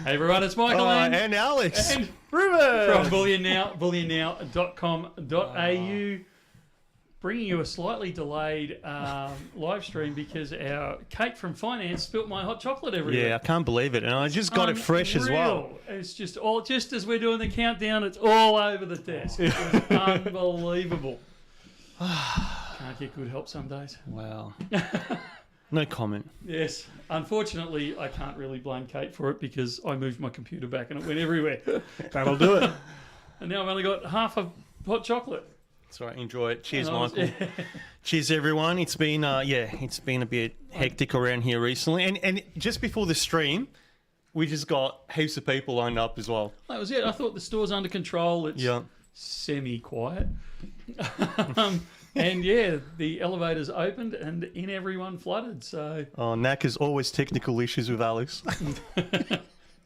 Hey everyone, it's Michael and Alex. and Ruben! from Bullion Now, bullionnow.com.au, bringing you a slightly delayed live stream because our Kate from finance spilt my hot chocolate everywhere. Yeah, I can't believe it. And I just got it fresh as well. It's just as we're doing the countdown, it's all over the desk. It was unbelievable. Can't get good help some days. Wow. No comment. Yes. Unfortunately, I can't really blame Kate for it because I moved my computer back and it went everywhere. That'll do it. And now I've only got half a hot chocolate. That's right. Enjoy it. Cheers, Michael. Cheers, everyone. It's been it's been a bit hectic around here recently. And just before the stream, we just got heaps of people lined up as well. That was it. I thought the store's under control. It's semi-quiet. And yeah, the elevators opened and in everyone flooded. So Knack has always technical issues with Alex.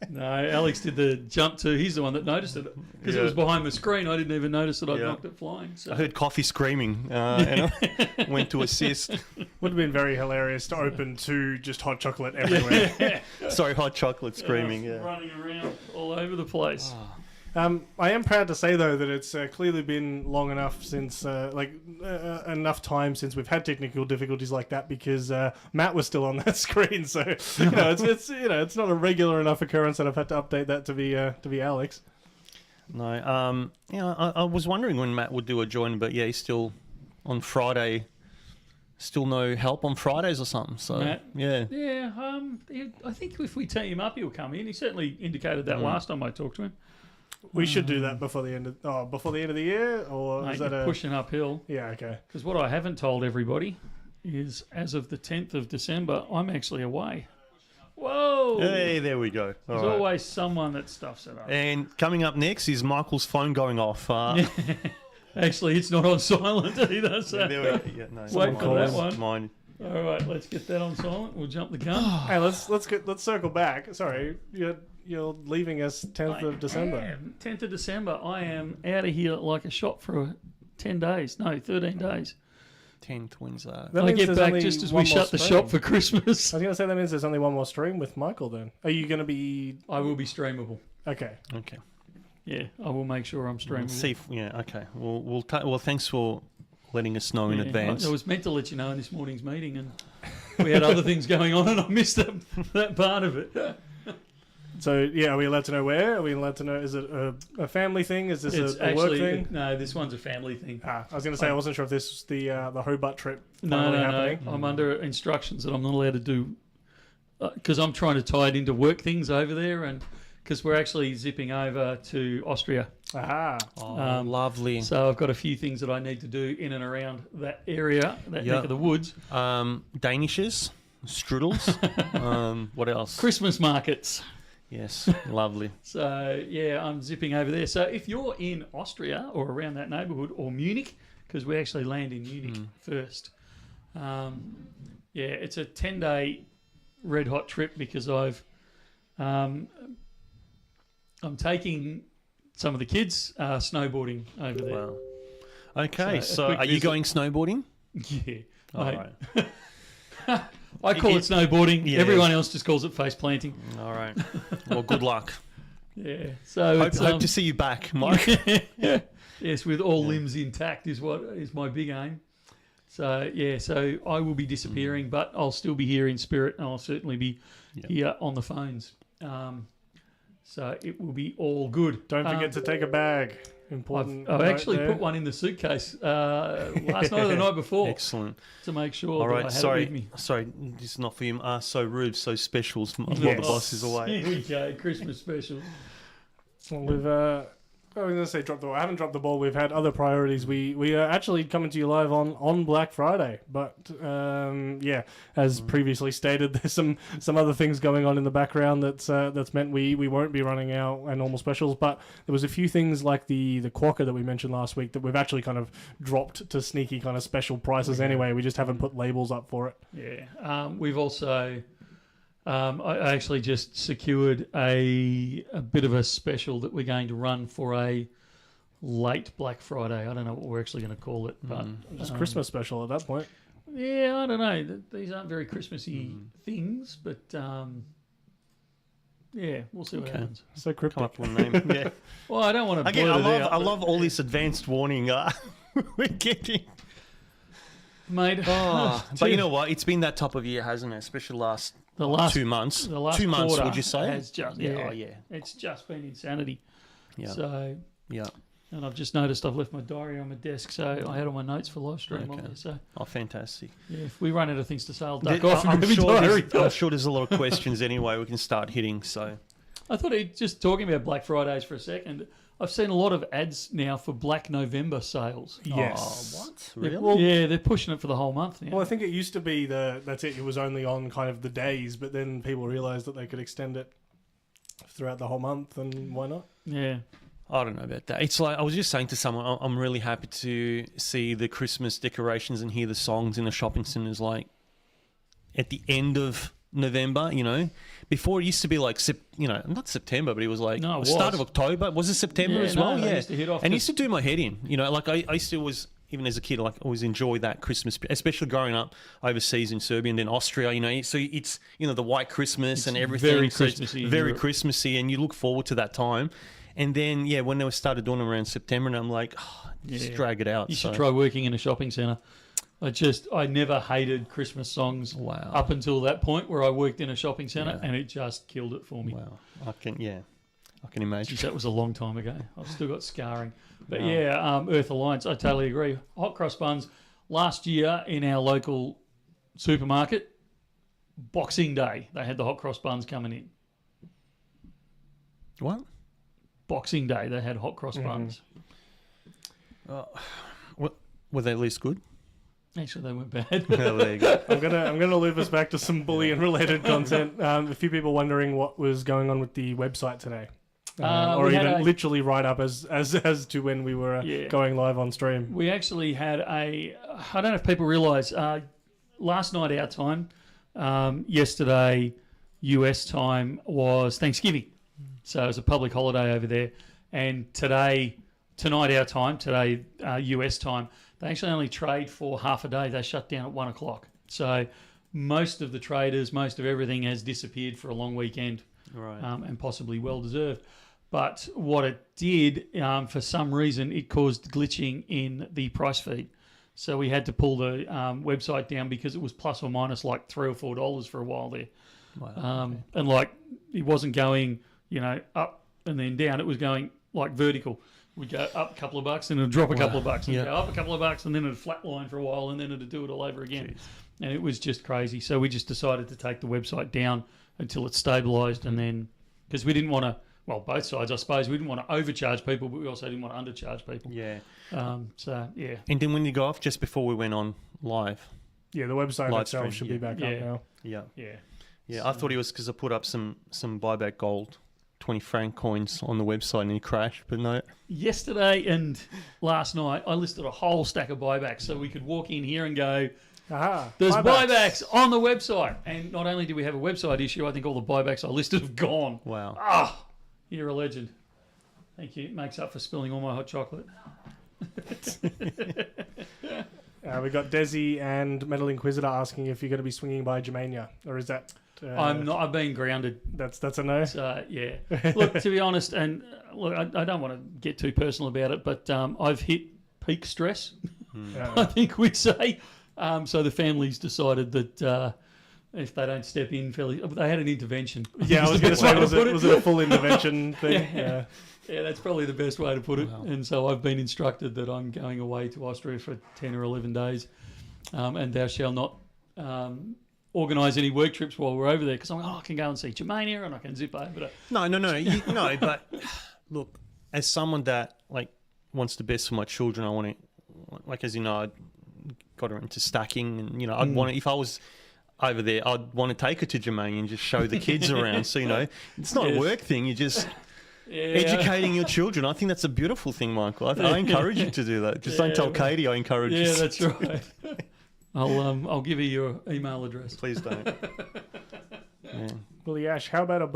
no, Alex did the jump too. He's the one that noticed it because it was behind the screen. I didn't even notice that I'd knocked it flying. So. I heard coffee screaming and I went to assist. Would have been very hilarious to open to just hot chocolate everywhere. Sorry, hot chocolate screaming. Running around all over the place. I am proud to say though that it's clearly been long enough since enough time since we've had technical difficulties like that because Matt was still on that screen, so it's not a regular enough occurrence that I've had to update that to be Alex. No, I was wondering when Matt would do a join, but he's still on Friday. Still no help on Fridays or something. So Matt? yeah. I think if we tee him up, he'll come in. He certainly indicated that last time I talked to him. We should do that before the end of the year, or Mate, is that pushing uphill? Yeah, okay. Because what I haven't told everybody is, as of the 10th of December, I'm actually away. Whoa! Hey, there we go. There's always someone that stuffs it up. And coming up next is Michael's phone going off. Actually, it's not on silent either. So wait for that one. Mine. All right, let's get that on silent. We'll jump the gun. Hey, let's circle back. Sorry, you're leaving us 10th of December. 10th of December. I am out of here like a shot for 10 days. No, 13 days. 10th, when's that? I get back just as we shut the shop for Christmas. I was going to say that means there's only one more stream with Michael then. Are you going to be... I will be streamable. Okay. Yeah, I will make sure I'm streamable. Okay. Well, thanks for letting us know in advance. I was meant to let you know in this morning's meeting and we had other things going on and I missed that part of it. So, are we allowed to know where? Are we allowed to know, is it a family thing? Is this a work thing? No, this one's a family thing. I was going to say, I wasn't sure if this was the Hobart trip happening. I'm under instructions that I'm not allowed to do, because I'm trying to tie it into work things over there, and because we're actually zipping over to Austria. Aha. Lovely. So I've got a few things that I need to do in and around that area, that neck of the woods. Danishes, strudels, what else? Christmas markets. Yes, lovely. So, I'm zipping over there. So, if you're in Austria or around that neighbourhood, or Munich, because we actually land in Munich first, it's a 10-day red-hot trip because I'm taking some of the kids snowboarding over there. Wow. Okay, so are you going snowboarding? Yeah. All right. I call it snowboarding. Yeah. Everyone else just calls it face planting. All right. Well, good luck. Yeah. So hope to see you back, Mike. Yes, with all limbs intact is my big aim. So so I will be disappearing, but I'll still be here in spirit, and I'll certainly be here on the phones. So it will be all good. Don't forget to take a bag. Important. I've actually put one in the suitcase last night or the night before. Excellent. To make sure that I had it with me. Sorry, this is not for you. So rude, so specials while the boss is away. Here we go, Christmas special. Well, we've I was going to say drop the ball. I haven't dropped the ball. We've had other priorities. We are actually coming to you live on Black Friday. But, as previously stated, there's some other things going on in the background that's meant we won't be running our normal specials. But there was a few things like the Quokka that we mentioned last week that we've actually kind of dropped to sneaky kind of special prices anyway. We just haven't put labels up for it. Yeah. We've also... I actually just secured a bit of a special that we're going to run for a late Black Friday. I don't know what we're actually going to call it, but just Christmas special at that point. Yeah, I don't know. These aren't very Christmassy things, but Yeah, we'll see what happens. So cryptic. Come up with a name. Yeah. Well, I don't want to Again, blurt it out, I but- love all this advanced warning we're getting. mate. But you know what? It's been that type of year, hasn't it? Especially The last 2 months. The last 2 months, quarter would you say? Has just, Yeah, oh, yeah. It's just been insanity. Yeah. So, Yeah. and I've just noticed I've left my diary on my desk, so I had all my notes for live stream on Okay. there. So, Oh, fantastic. yeah, if we run out of things to say, I'll duck There- off and I'm grab my sure, diary. I'm sure there's a lot of questions anyway we can start hitting. So I thought just talking about Black Fridays for a second. I've seen a lot of ads now for Black November sales. Yes. Oh, what? They're- Really? Well- yeah, they're pushing it for the whole month now. Well, I think it used to be that's it. It was only on kind of the days, but then people realised that they could extend it throughout the whole month, and why not? Yeah. I don't know about that. It's like I was just saying to someone, I'm really happy to see the Christmas decorations and hear the songs in the shopping centres. Like at the end of November, you know, before it used to be like, not September, but it was like No, it start was. of October. Was it September Yeah, as well? no, they Yeah, used to hit off and it the- used to do my head in. You know, like I still was. Even as a kid, like always enjoy that Christmas, especially growing up overseas in Serbia and then Austria. You know, so it's the white Christmas and everything. very So it's Christmassy in very Europe. Christmassy, and you look forward to that time. And then when they started doing them around September, and I'm like, just Yeah. drag it out. You should So- try working in a shopping centre. I never hated Christmas songs Wow. up until that point where I worked in a shopping centre, Yeah. and it just killed it for me. Wow, I can imagine. Geez, that was a long time ago. I've still got scarring. But Wow. yeah, Earth Alliance, I totally agree. Hot cross buns. Last year in our local supermarket, Boxing Day, they had the hot cross buns coming in. What? Boxing Day, they had hot cross buns. Were they at least good? Actually, they weren't bad. Well, there you go. I'm gonna loop us back to some bullion related content. A few people wondering what was going on with the website today, or we had even a- literally right up as to when we were Yeah. going live on stream. We actually had I don't know if people realise, last night our time, yesterday US time was Thanksgiving. So it was a public holiday over there. And tonight our time, US time, they actually only trade for half a day. They shut down at 1 o'clock. So most of the traders, most of everything has disappeared for a long weekend. Right. And possibly well deserved. But what it did, for some reason, it caused glitching in the price feed. So we had to pull the website down because it was plus or minus like $3 or $4 for a while there. Wow. And like it wasn't going, up and then down. It was going like vertical. We'd go up a couple of bucks and it'd drop a couple of bucks and Yeah. go up a couple of bucks and then it'd flatline for a while and then it'd do it all over again. And it was just crazy. So we just decided to take the website down until it stabilised and then because we didn't want to, well, both sides, I suppose, we didn't want to overcharge people, but we also didn't want to undercharge people. Yeah. So, yeah. And then when you go off, just before we went on live. Yeah, the website Live itself stream, should yeah. be back Yeah. up now. Yeah. Yeah. Yeah. I thought it was because I put up some buyback gold, 20 franc coins on the website and it crashed, but no. Yesterday and last night, I listed a whole stack of buybacks so we could walk in here and go, Aha, there's buybacks on the website. And not only do we have a website issue, I think all the buybacks I listed have gone. Wow. You're a legend. Thank you. It makes up for spilling all my hot chocolate. We got Desi and Metal Inquisitor asking if you're going to be swinging by Germania, or is that? I'm not. I've been grounded. That's a no. So yeah. Look, to be honest, and look, I don't want to get too personal about it, but I've hit peak stress. I think we'd say. So the family's decided that if they don't step in fairly, they had an intervention. Yeah, I was going to say, was it a full intervention thing? Yeah. Yeah, that's probably the best way to put it. Wow. And so I've been instructed that I'm going away to Austria for 10 or 11 days, and thou shalt not organise any work trips while we're over there because I'm like, I can go and see Germania and I can zip over to... No, but look, as someone that like wants the best for my children, I want to, like, as you know, I got her into stacking and, I'd want to, if I was over there, I'd want to take her to Germania and just show the kids around. So, it's not a Yes. work thing. You just... Yeah. Educating your children, I think that's a beautiful thing, Michael. I encourage you to do that. Just don't tell Katie I encourage you. Yeah, that's right. I'll give you your email address. Please don't. Yeah. Billy Ash, how about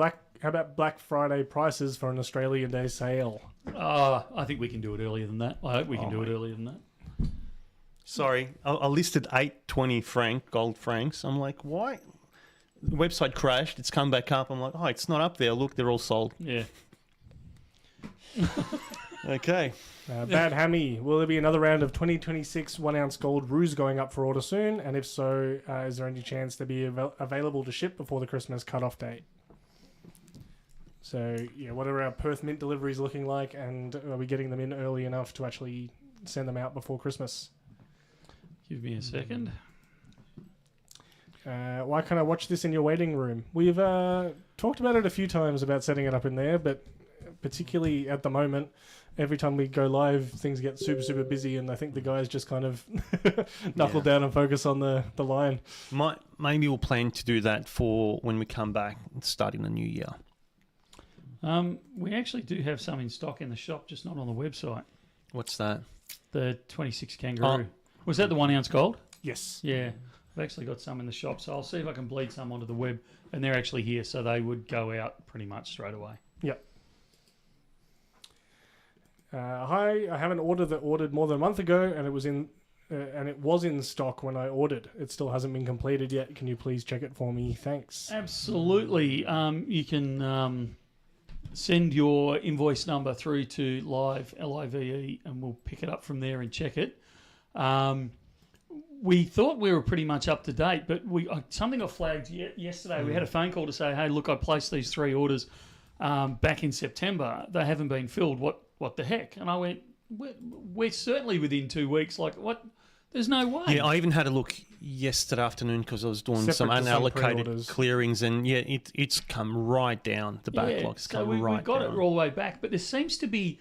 Black Friday prices for an Australian Day sale? I think we can do it earlier than that. I hope we can do it earlier than that. Sorry, I listed 820 gold francs. I'm like, why? the website crashed. It's come back up. I'm like, oh, it's not up there. Look, they're all sold. Yeah. Okay. Bad Hammy, will there be another round of 2026 1 ounce gold roos going up for order soon? And if so, is there any chance they'll be available to ship before the Christmas cutoff date? So, yeah, what are our Perth Mint deliveries looking like? And are we getting them in early enough to actually send them out before Christmas? Give me a second. Why can't I watch this in your waiting room? We've talked about it a few times about setting it up in there, but particularly at the moment, every time we go live, things get super, super busy, and I think the guys just kind of knuckle down and focus on the line. Maybe we'll plan to do that for when we come back starting the new year. We actually do have some in stock in the shop, just not on the website. What's that? The 26 Kangaroo. Was that the 1 ounce gold? Yes. Yeah. I've actually got some in the shop, so I'll see if I can bleed some onto the web. And they're actually here, so they would go out pretty much straight away. Yep. Hi, I have an order that ordered more than a month ago, and it was in stock when I ordered. It still hasn't been completed yet. Can you please check it for me? Thanks. Absolutely. You can send your invoice number through to Live, Live, and we'll pick it up from there and check it. We thought we were pretty much up to date, but something got flagged yesterday. We had a phone call to say, hey, look, I placed these 3 orders back in September. They haven't been filled. What the heck? And I went, we're certainly within 2 weeks. Like, what? There's no way. Yeah, I even had a look yesterday afternoon because I was doing some unallocated clearings, and it's come right down. The backlog's come right down. We got it all the way back, but there seems to be.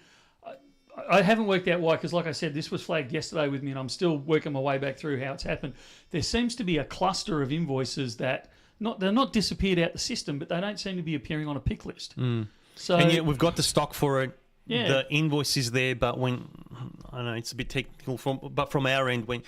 I haven't worked out why, because like I said, this was flagged yesterday with me, and I'm still working my way back through how it's happened. There seems to be a cluster of invoices that they're not disappeared out the system, but they don't seem to be appearing on a pick list. So, and yet we've got the stock for it. Yeah. The invoice is there, but when I don't know, it's a bit technical from our end, when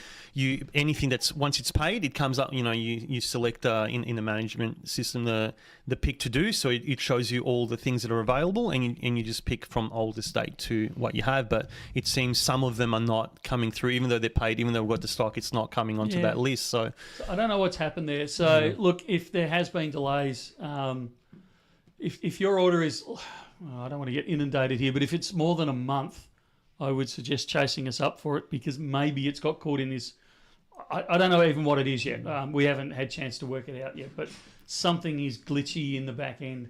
anything that's once it's paid, it comes up. You select in the management system the pick to do, so it shows you all the things that are available, and you just pick from oldest date to what you have. But it seems some of them are not coming through, even though they're paid, even though we've got the stock, it's not coming onto that list. So I don't know what's happened there. So look, if there has been delays, if your order is. I don't want to get inundated here, but if it's more than a month, I would suggest chasing us up for it, because maybe it's got caught in this. I don't know even what it is yet. We haven't had a chance to work it out yet, but something is glitchy in the back end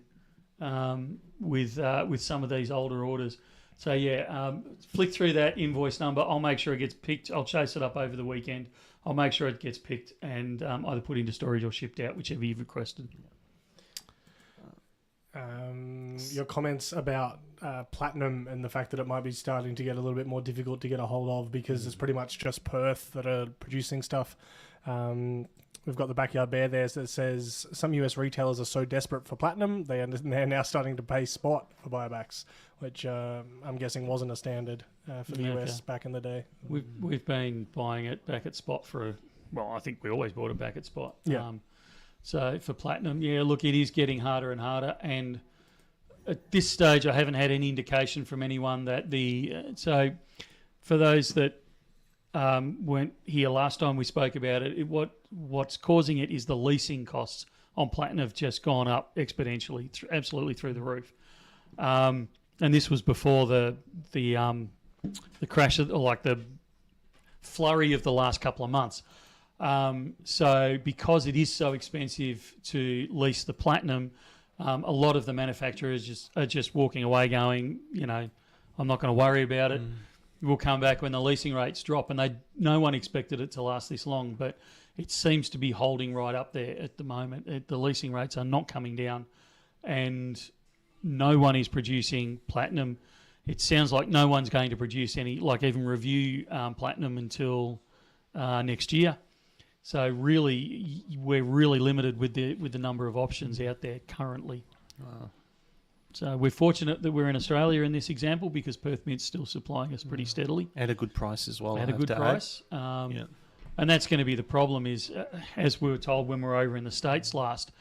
with some of these older orders. So flick through that invoice number. I'll make sure it gets picked. I'll chase it up over the weekend. I'll make sure it gets picked and either put into storage or shipped out, whichever you've requested. Your comments about platinum and the fact that it might be starting to get a little bit more difficult to get a hold of, because it's pretty much just Perth that are producing stuff. We've got the Backyard Bear there that says some US retailers are so desperate for platinum they're now starting to pay spot for buybacks, which I'm guessing wasn't a standard for the US back in the day. We've been buying it back at spot I think we always bought it back at spot. Yeah. So for platinum, look, it is getting harder and harder. And at this stage, I haven't had any indication from anyone that so for those that weren't here last time we spoke about it, what's causing it is the leasing costs on platinum have just gone up exponentially, absolutely through the roof. And this was before the crash, the flurry of the last couple of months. So because it is so expensive to lease the platinum, a lot of the manufacturers are just walking away going, I'm not going to worry about it. We'll come back when the leasing rates drop, and no one expected it to last this long, but it seems to be holding right up there at the moment. The leasing rates are not coming down, and no one is producing platinum. It sounds like no one's going to produce any, even review platinum until next year. So really, we're really limited with the number of options out there currently. Wow. So we're fortunate that we're in Australia in this example, because Perth Mint's still supplying us pretty steadily. At a good price as well. At a good price. And that's going to be the problem is, as we were told when we were over in the States last,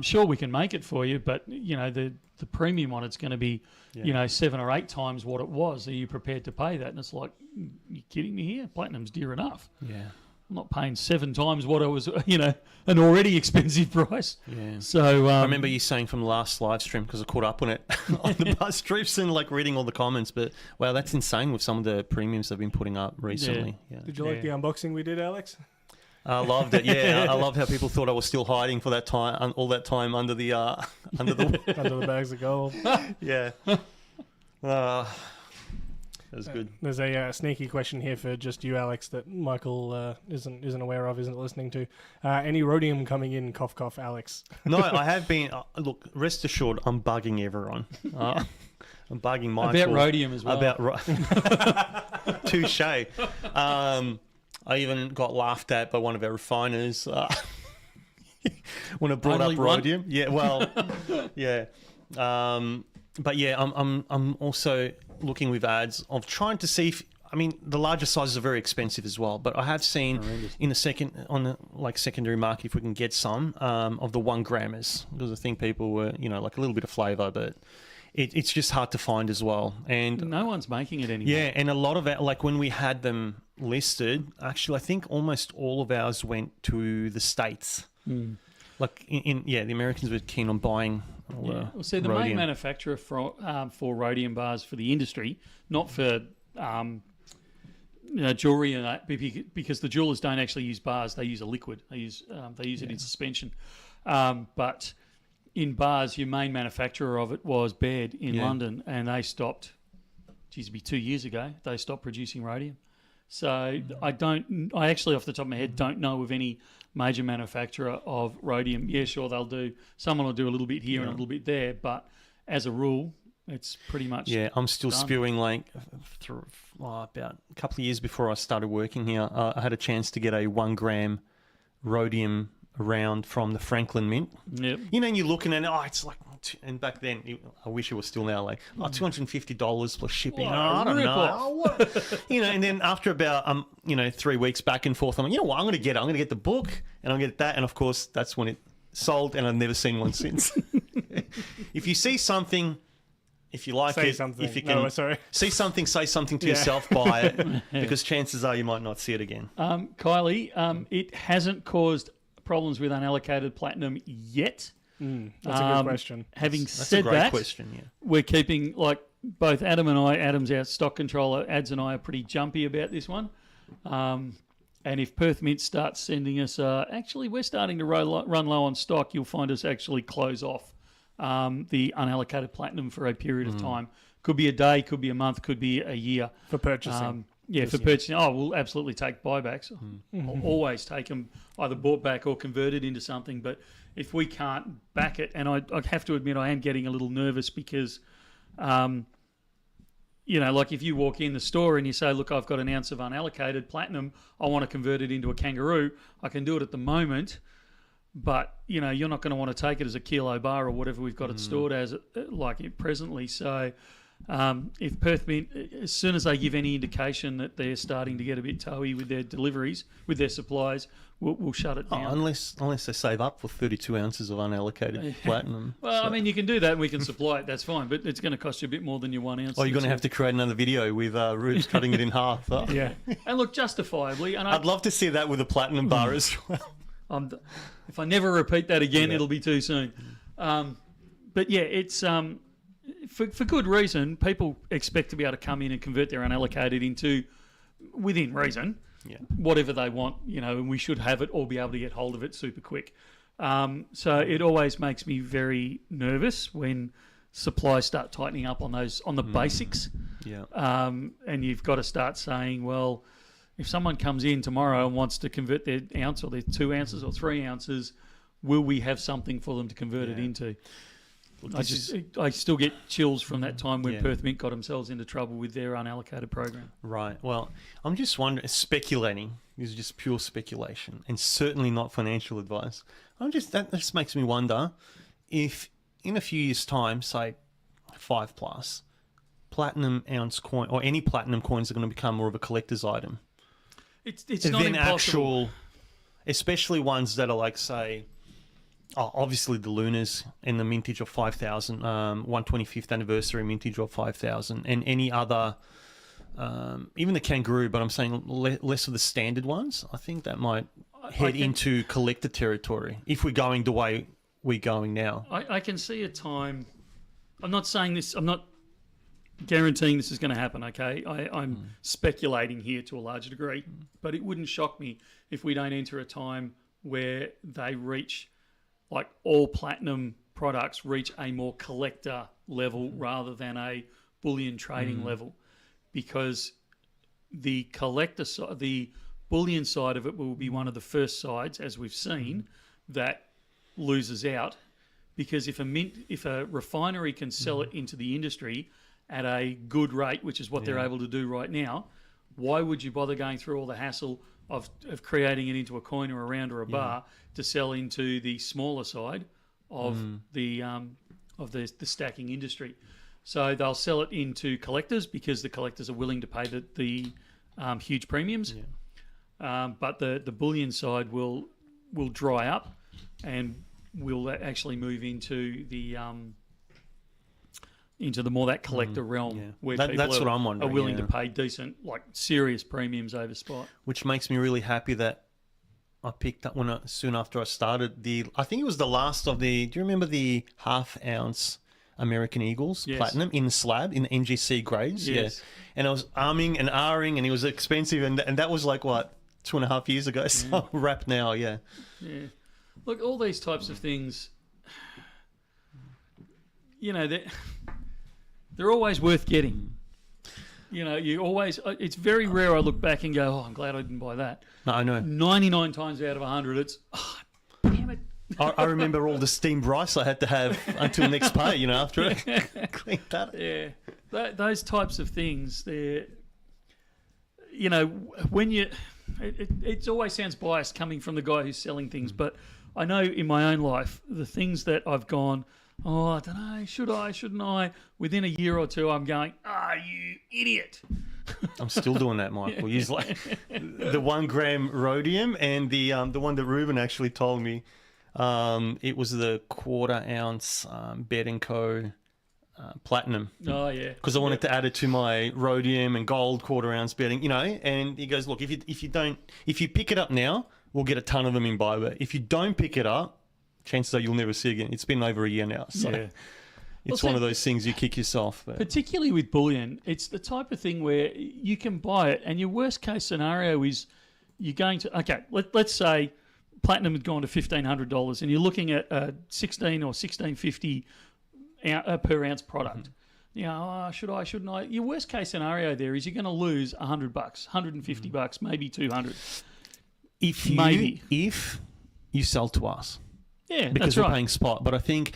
sure, we can make it for you, but, the premium on it's going to be, 7 or 8 times what it was. Are you prepared to pay that? And it's like, you kidding me here? Platinum's dear enough. Yeah. I'm not paying 7 times what I was, an already expensive price. Yeah. So I remember you saying from the last live stream, because I caught up on it on the bus trips and like reading all the comments. But wow, that's insane with some of the premiums they've been putting up recently. Yeah. Did you like the unboxing we did, Alex? I loved it. Yeah, I loved how people thought I was still hiding for that time, all that time under the under the bags of gold. Yeah. That was good. There's a sneaky question here for just you, Alex, that Michael isn't aware of, isn't listening to. Any rhodium coming in? Cough, cough, Alex. No, I have been. Look, rest assured, I'm bugging everyone. I'm bugging Michael about rhodium as well. Touche. I even got laughed at by one of our refiners when I brought Only up one? rhodium. Yeah, well, yeah. But yeah, I'm also looking with ads of trying to see if, the larger sizes are very expensive as well, but I have seen in the secondary market if we can get some of the 1 grammers, because I think people were, like a little bit of flavour, but it's just hard to find as well. And no one's making it anymore. yeah, and a lot of it, like when we had them listed, actually I think almost all of ours went to the States. Like the Americans were keen on buying. Well, see, the main manufacturer for rhodium bars for the industry, not for jewelry and that, because the jewelers don't actually use bars; they use a liquid. They use it in suspension. But in bars, your main manufacturer of it was Baird in London, and they stopped. It'd be 2 years ago. They stopped producing rhodium. So I actually off the top of my head don't know of any major manufacturer of rhodium. Yeah, sure, someone will do a little bit here and a little bit there, but as a rule, it's pretty much I'm still done. spewing about a couple of years before I started working here. I had a chance to get a 1 gram rhodium round from the Franklin Mint. Yep. And you're looking at it, it's like, and back then, I wish it was still now, like, $250 plus shipping. I don't know. And then after about, 3 weeks back and forth, I'm like, what, I'm going to get the book, and I'm going to get that. And of course, that's when it sold, and I've never seen one since. If you see something, if you like say it, something. if you can see something, say something to yourself, buy it, because chances are you might not see it again. Kylie, it hasn't caused problems with unallocated platinum yet. That's a good question. Having That's said a great that, question, yeah. we're keeping, like, both Adam and I, Adam's our stock controller, Ads and I are pretty jumpy about this one. And if Perth Mint starts sending us, actually, we're starting to run low on stock, you'll find us actually close off the unallocated platinum for a period of time. Could be a day, could be a month, could be a year. For purchasing. For purchasing. Oh, we'll absolutely take buybacks. I'll always take them either bought back or converted into something. But if we can't back it, and I have to admit I am getting a little nervous because, like if you walk in the store and you say, look, I've got an ounce of unallocated platinum, I want to convert it into a kangaroo, I can do it at the moment. But, you're not going to want to take it as a kilo bar or whatever we've got it stored as, like it presently. So if Perth Mint, as soon as they give any indication that they're starting to get a bit toey with their deliveries, with their supplies, we'll shut it down. Unless they save up for 32 ounces of unallocated platinum. Well, you can do that and we can supply it, that's fine. But it's going to cost you a bit more than your 1 ounce. Or you're going to have to create another video with Rubes cutting it in half. Yeah. And look, justifiably. And I'd love to see that with a platinum bar as well. If I never repeat that again, it'll be too soon. But yeah, it's for good reason. People expect to be able to come in and convert their unallocated into, within reason, whatever they want, and we should have it or be able to get hold of it super quick. So it always makes me very nervous when supplies start tightening up on the basics. Yeah. And you've got to start saying, well, if someone comes in tomorrow and wants to convert their ounce or their 2 ounces or 3 ounces, will we have something for them to convert it into? I still get chills from that time when Perth Mint got themselves into trouble with their unallocated program. Right. Well, I'm just wondering, speculating, this is just pure speculation and certainly not financial advice. That just makes me wonder if in a few years' time, say 5+, platinum ounce coin or any platinum coins are going to become more of a collector's item. It's not impossible. Especially ones that are like, say, obviously the Lunas and the mintage of 5,000, 125th anniversary mintage of 5,000, and any other even the kangaroo, but I'm saying less of the standard ones. I think that might head into collector territory if we're going the way we're going now. I can see a time. I'm not saying this. I'm not guaranteeing this is going to happen. Okay, I'm speculating here to a large degree, but it wouldn't shock me if we don't enter a time where they reach, like all platinum products reach a more collector level rather than a bullion trading level, because the collector side, the bullion side of it will be one of the first sides, as we've seen, that loses out, because if a refinery can sell it into the industry at a good rate, which is what they're able to do right now, why would you bother going through all the hassle of creating it into a coin or a round or a bar to sell into the smaller side of the stacking industry? So they'll sell it into collectors because the collectors are willing to pay the huge premiums. But the bullion side will dry up, and will actually move into the more that collector realm where that's what I'm wondering, are willing to pay decent, like serious premiums over spot. Which makes me really happy that I picked up soon after I started I think it was the last of do you remember the half-ounce American Eagles platinum in the slab in the NGC grades? Yes. And I was arming and R-ing, and it was expensive, and that was like, what, 2.5 years ago? So wrapped now, Yeah. Look, all these types of things, they're always worth getting. It's very rare I look back and go, oh, I'm glad I didn't buy that. No, I know. 99 times out of 100, it's, oh, damn it. I remember all the steamed rice I had to have until next pay, after it. Cleaned that. Yeah. Those types of things, they're, when you... It always sounds biased coming from the guy who's selling things, but I know in my own life, the things that I've gone, oh, I don't know, should I, shouldn't I? Within a year or two, I'm going, you idiot. I'm still doing that, Michael. Use like the 1 gram rhodium, and the one that Ruben actually told me, it was the 1/4 ounce Bet & Co. Platinum. Oh yeah, because I wanted to add it to my rhodium and gold 1/4 ounce betting, And he goes, look, if you pick it up now, we'll get a ton of them in buy. But if you don't pick it up, chances are you'll never see it again. It's been over a year now, so it's one of those things you kick yourself. But. Particularly with bullion, it's the type of thing where you can buy it, and your worst case scenario is you're going to let's say platinum had gone to $1,500, and you're looking at a 16 or 16.50 per ounce product. Should I, shouldn't I? Your worst case scenario there is you're going to lose $100, $150, maybe $200. If you sell to us. Yeah, because that's we're right. paying spot. But I think,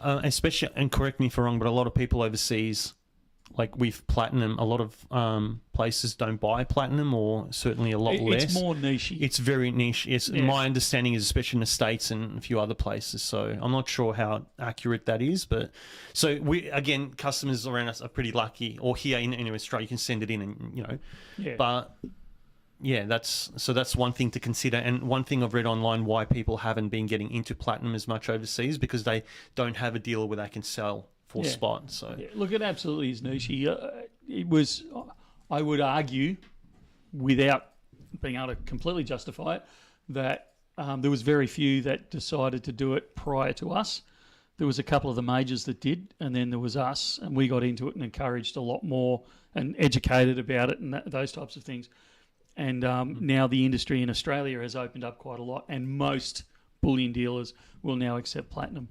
especially, and correct me if I'm wrong, but a lot of people overseas, like with platinum, a lot of places don't buy platinum, or certainly a lot less. It's more niche. It's very niche. My understanding is, especially in the States and a few other places. So I'm not sure how accurate that is. But so customers around us are pretty lucky, or here in Australia, you can send it in and, But that's one thing to consider. And one thing I've read online why people haven't been getting into platinum as much overseas, because they don't have a dealer where they can sell for spot. So look, it absolutely is niche. It was, I would argue, without being able to completely justify it, that there was very few that decided to do it prior to us. There was a couple of the majors that did, and then there was us, and we got into it and encouraged a lot more and educated about it and those types of things. And now the industry in Australia has opened up quite a lot, and most bullion dealers will now accept platinum,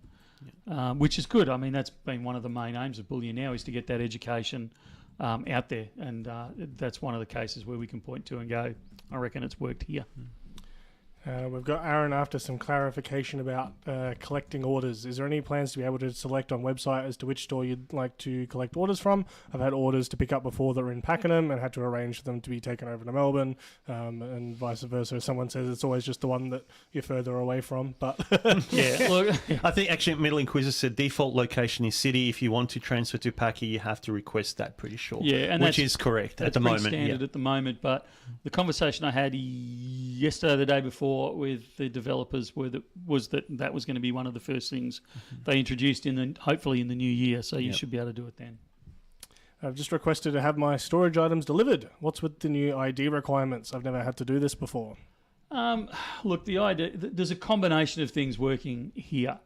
which is good. I mean, that's been one of the main aims of Bullion Now, is to get that education out there, and that's one of the cases where we can point to and go, I reckon it's worked here. We've got Aaron after some clarification about collecting orders. Is there any plans to be able to select on website as to which store you'd like to collect orders from? I've had orders to pick up before that were in Pakenham and had to arrange for them to be taken over to Melbourne, and vice versa. Someone says it's always just the one that you're further away from. But look, I think actually Metal Inquisitor said default location is city. If you want to transfer to Paki, you have to request that, pretty sure. Yeah, and which is correct at the moment. Standard at the moment, but the conversation I had yesterday, the day before, with the developers was that was going to be one of the first things they introduced hopefully in the new year. So you should be able to do it then. I've just requested to have my storage items delivered. What's with the new ID requirements? I've never had to do this before. Look, the idea, there's a combination of things working here.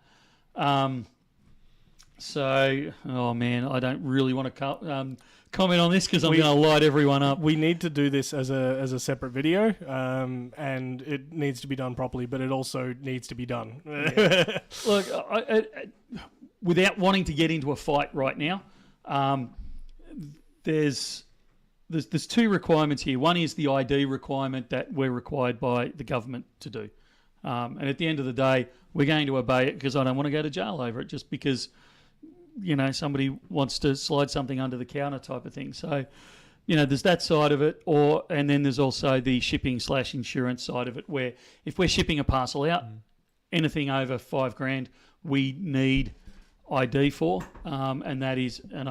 So, oh man, I don't really want to comment on this because I'm going to light everyone up. We need to do this as a separate video, and it needs to be done properly, but it also needs to be done. Yeah. Look, without wanting to get into a fight right now, there's two requirements here. One is the ID requirement that we're required by the government to do. And at the end of the day, we're going to obey it because I don't want to go to jail over it just because, somebody wants to slide something under the counter type of thing. So, there's that side of it. And then there's also the shipping/insurance side of it where if we're shipping a parcel out, anything over $5,000, we need ID for. And that is, and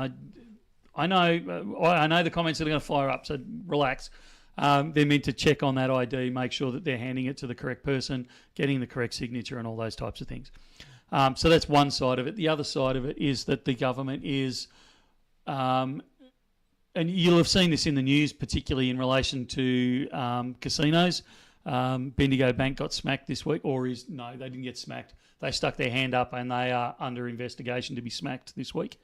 I know the comments are going to fire up, so relax. They're meant to check on that ID, make sure that they're handing it to the correct person, getting the correct signature and all those types of things. So that's one side of it. The other side of it is that the government is, and you'll have seen this in the news, particularly in relation to casinos. Bendigo Bank got smacked this week, no, they didn't get smacked. They stuck their hand up and they are under investigation to be smacked this week.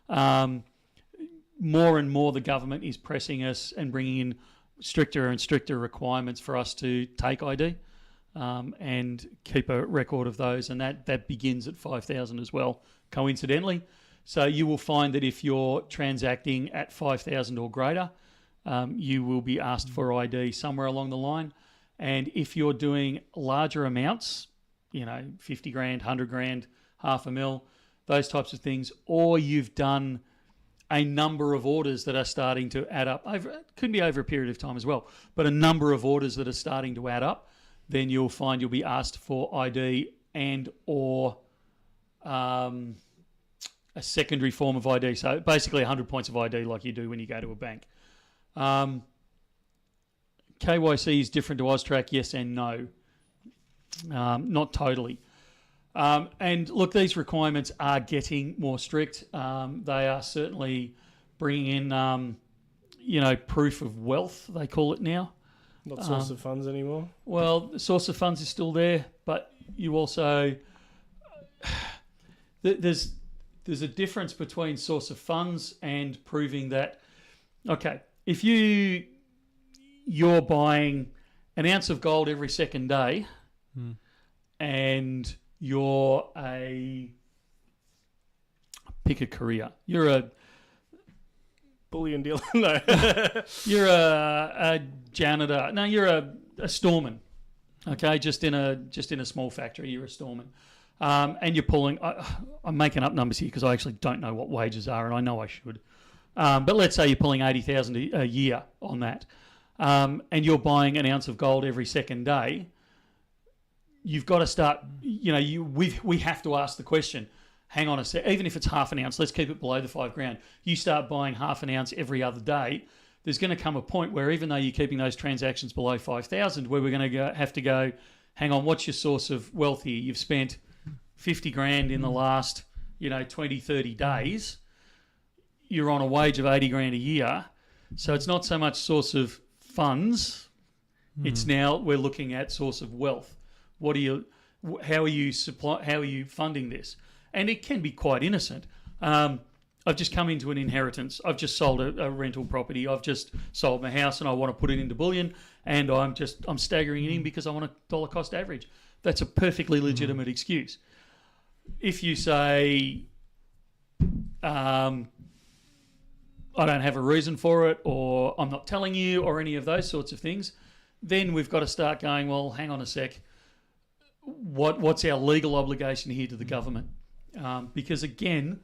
More and more the government is pressing us and bringing in stricter and stricter requirements for us to take ID and keep a record of those. And that begins at 5,000 as well, coincidentally. So you will find that if you're transacting at 5,000 or greater, you will be asked for ID somewhere along the line. And if you're doing larger amounts, 50 grand, 100 grand, $500,000, those types of things, or you've done a number of orders that are starting to add up, it could be over a period of time as well, but a number of orders that are starting to add up, then you'll find you'll be asked for ID and or a secondary form of ID. So basically 100 points of ID like you do when you go to a bank. KYC is different to AUSTRAC, yes and no. Not totally. And look, these requirements are getting more strict. They are certainly bringing in, proof of wealth, they call it now. Not source of funds anymore? Well, the source of funds is still there, but you also... There's a difference between source of funds and proving that, okay, if you're buying an ounce of gold every second day and you're pick a career. You're a bullion dealer. No. You're a janitor. No, you're a storeman. Okay, just in a small factory, you're a storeman. And you're pulling. I'm making up numbers here because I actually don't know what wages are, and I know I should. But let's say you're pulling 80,000 a year on that, and you're buying an ounce of gold every second day. You've got to start, we have to ask the question, hang on a sec, even if it's half an ounce, let's keep it below the $5,000. You start buying half an ounce every other day, there's going to come a point where even though you're keeping those transactions below 5,000, where we're going to have to go, hang on, what's your source of wealth here? You've spent 50 grand in the last, 20, 30 days. You're on a wage of 80 grand a year. So it's not so much source of funds. It's now we're looking at source of wealth. How are you funding this? And it can be quite innocent. I've just come into an inheritance. I've just sold a rental property. I've just sold my house and I want to put it into bullion and I'm staggering it in because I want a dollar cost average. That's a perfectly legitimate excuse. If you say, I don't have a reason for it or I'm not telling you or any of those sorts of things, then we've got to start going, well, hang on a sec. What's our legal obligation here to the government? Because again,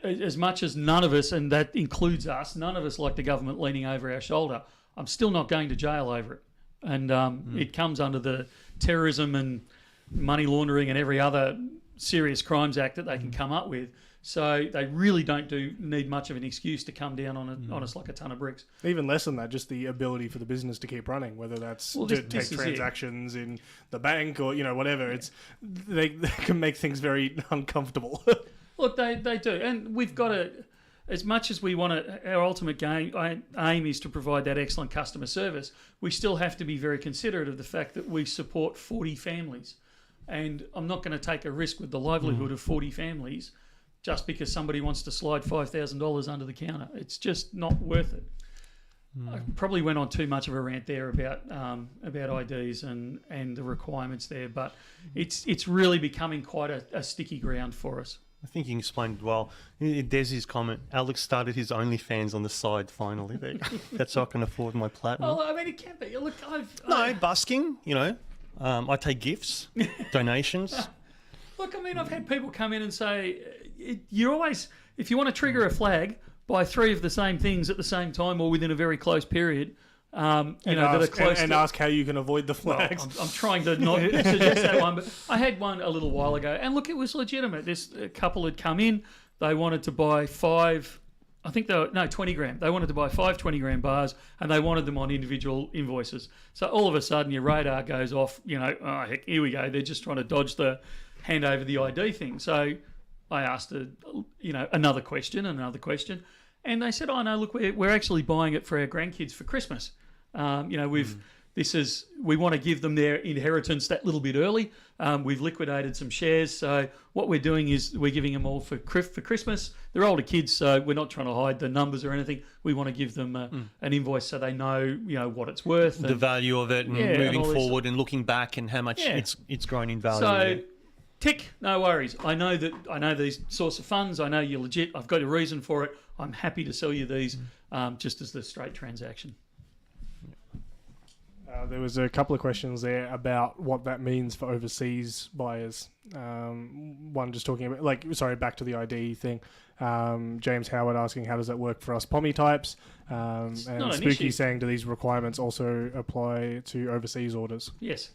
as much as none of us, and that includes us, none of us like the government leaning over our shoulder, I'm still not going to jail over it. And it comes under the Terrorism and Money Laundering and every other serious crimes act that they can come up with. So they really don't need much of an excuse to come down on us like a ton of bricks. Even less than that, just the ability for the business to keep running, whether that's to take transactions in the bank or whatever. It's they can make things very uncomfortable. Look, they do, and we've got to. as much as we want to, our ultimate aim is to provide that excellent customer service, we still have to be very considerate of the fact that we support 40 families. And I'm not going to take a risk with the livelihood of 40 families just because somebody wants to slide $5,000 under the counter. It's just not worth it. I probably went on too much of a rant there about IDs and the requirements there, but it's really becoming quite a sticky ground for us. I think you explained it well. There's his comment. Alex started his OnlyFans on the side finally. That's so I can afford my platinum. Oh, I mean, it can be. Look, Busking, I take gifts, donations. Look, I mean, I've had people come in and say, you're always, if you want to trigger a flag, buy 3 of the same things at the same time or within a very close period. That are close and ask how you can avoid the flags. Well, I'm trying to not suggest that one, but I had one a little while ago, and look, it was legitimate. This couple had come in, they wanted to buy 5, I think 20 gram. They wanted to buy 5 20-gram bars, and they wanted them on individual invoices. So all of a sudden, your radar goes off. Heck, here we go. They're just trying to dodge the hand over the ID thing. So I asked another question, and they said, "Oh no, look, we're actually buying it for our grandkids for Christmas. We want to give them their inheritance that little bit early. We've liquidated some shares, so what we're doing is we're giving them all for Christmas. They're older kids, so we're not trying to hide the numbers or anything. We want to give them an invoice so they know what it's worth, the value of it, and moving forward, and looking back, and how much it's grown in value." So, tick, no worries. I know these source of funds. I know you're legit. I've got a reason for it. I'm happy to sell you these, just as the straight transaction. There was a couple of questions there about what that means for overseas buyers. One just talking about, back to the ID thing. James Howard asking, how does that work for us POMI types? And Spooky saying, do these requirements also apply to overseas orders? Yes.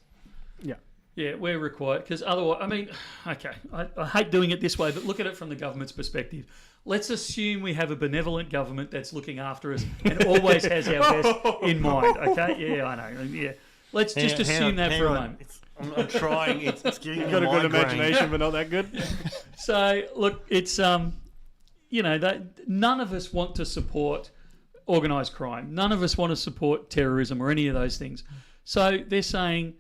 Yeah. Yeah, we're required, because otherwise, I mean, okay, I hate doing it this way, but look at it from the government's perspective. Let's assume we have a benevolent government that's looking after us and always has our best in mind, okay? Yeah, I know, yeah. Let's just assume that for a moment. I'm trying. It's getting You've got a good imagination, but not that good. So, look, it's, that none of us want to support organised crime. None of us want to support terrorism or any of those things. So they're saying,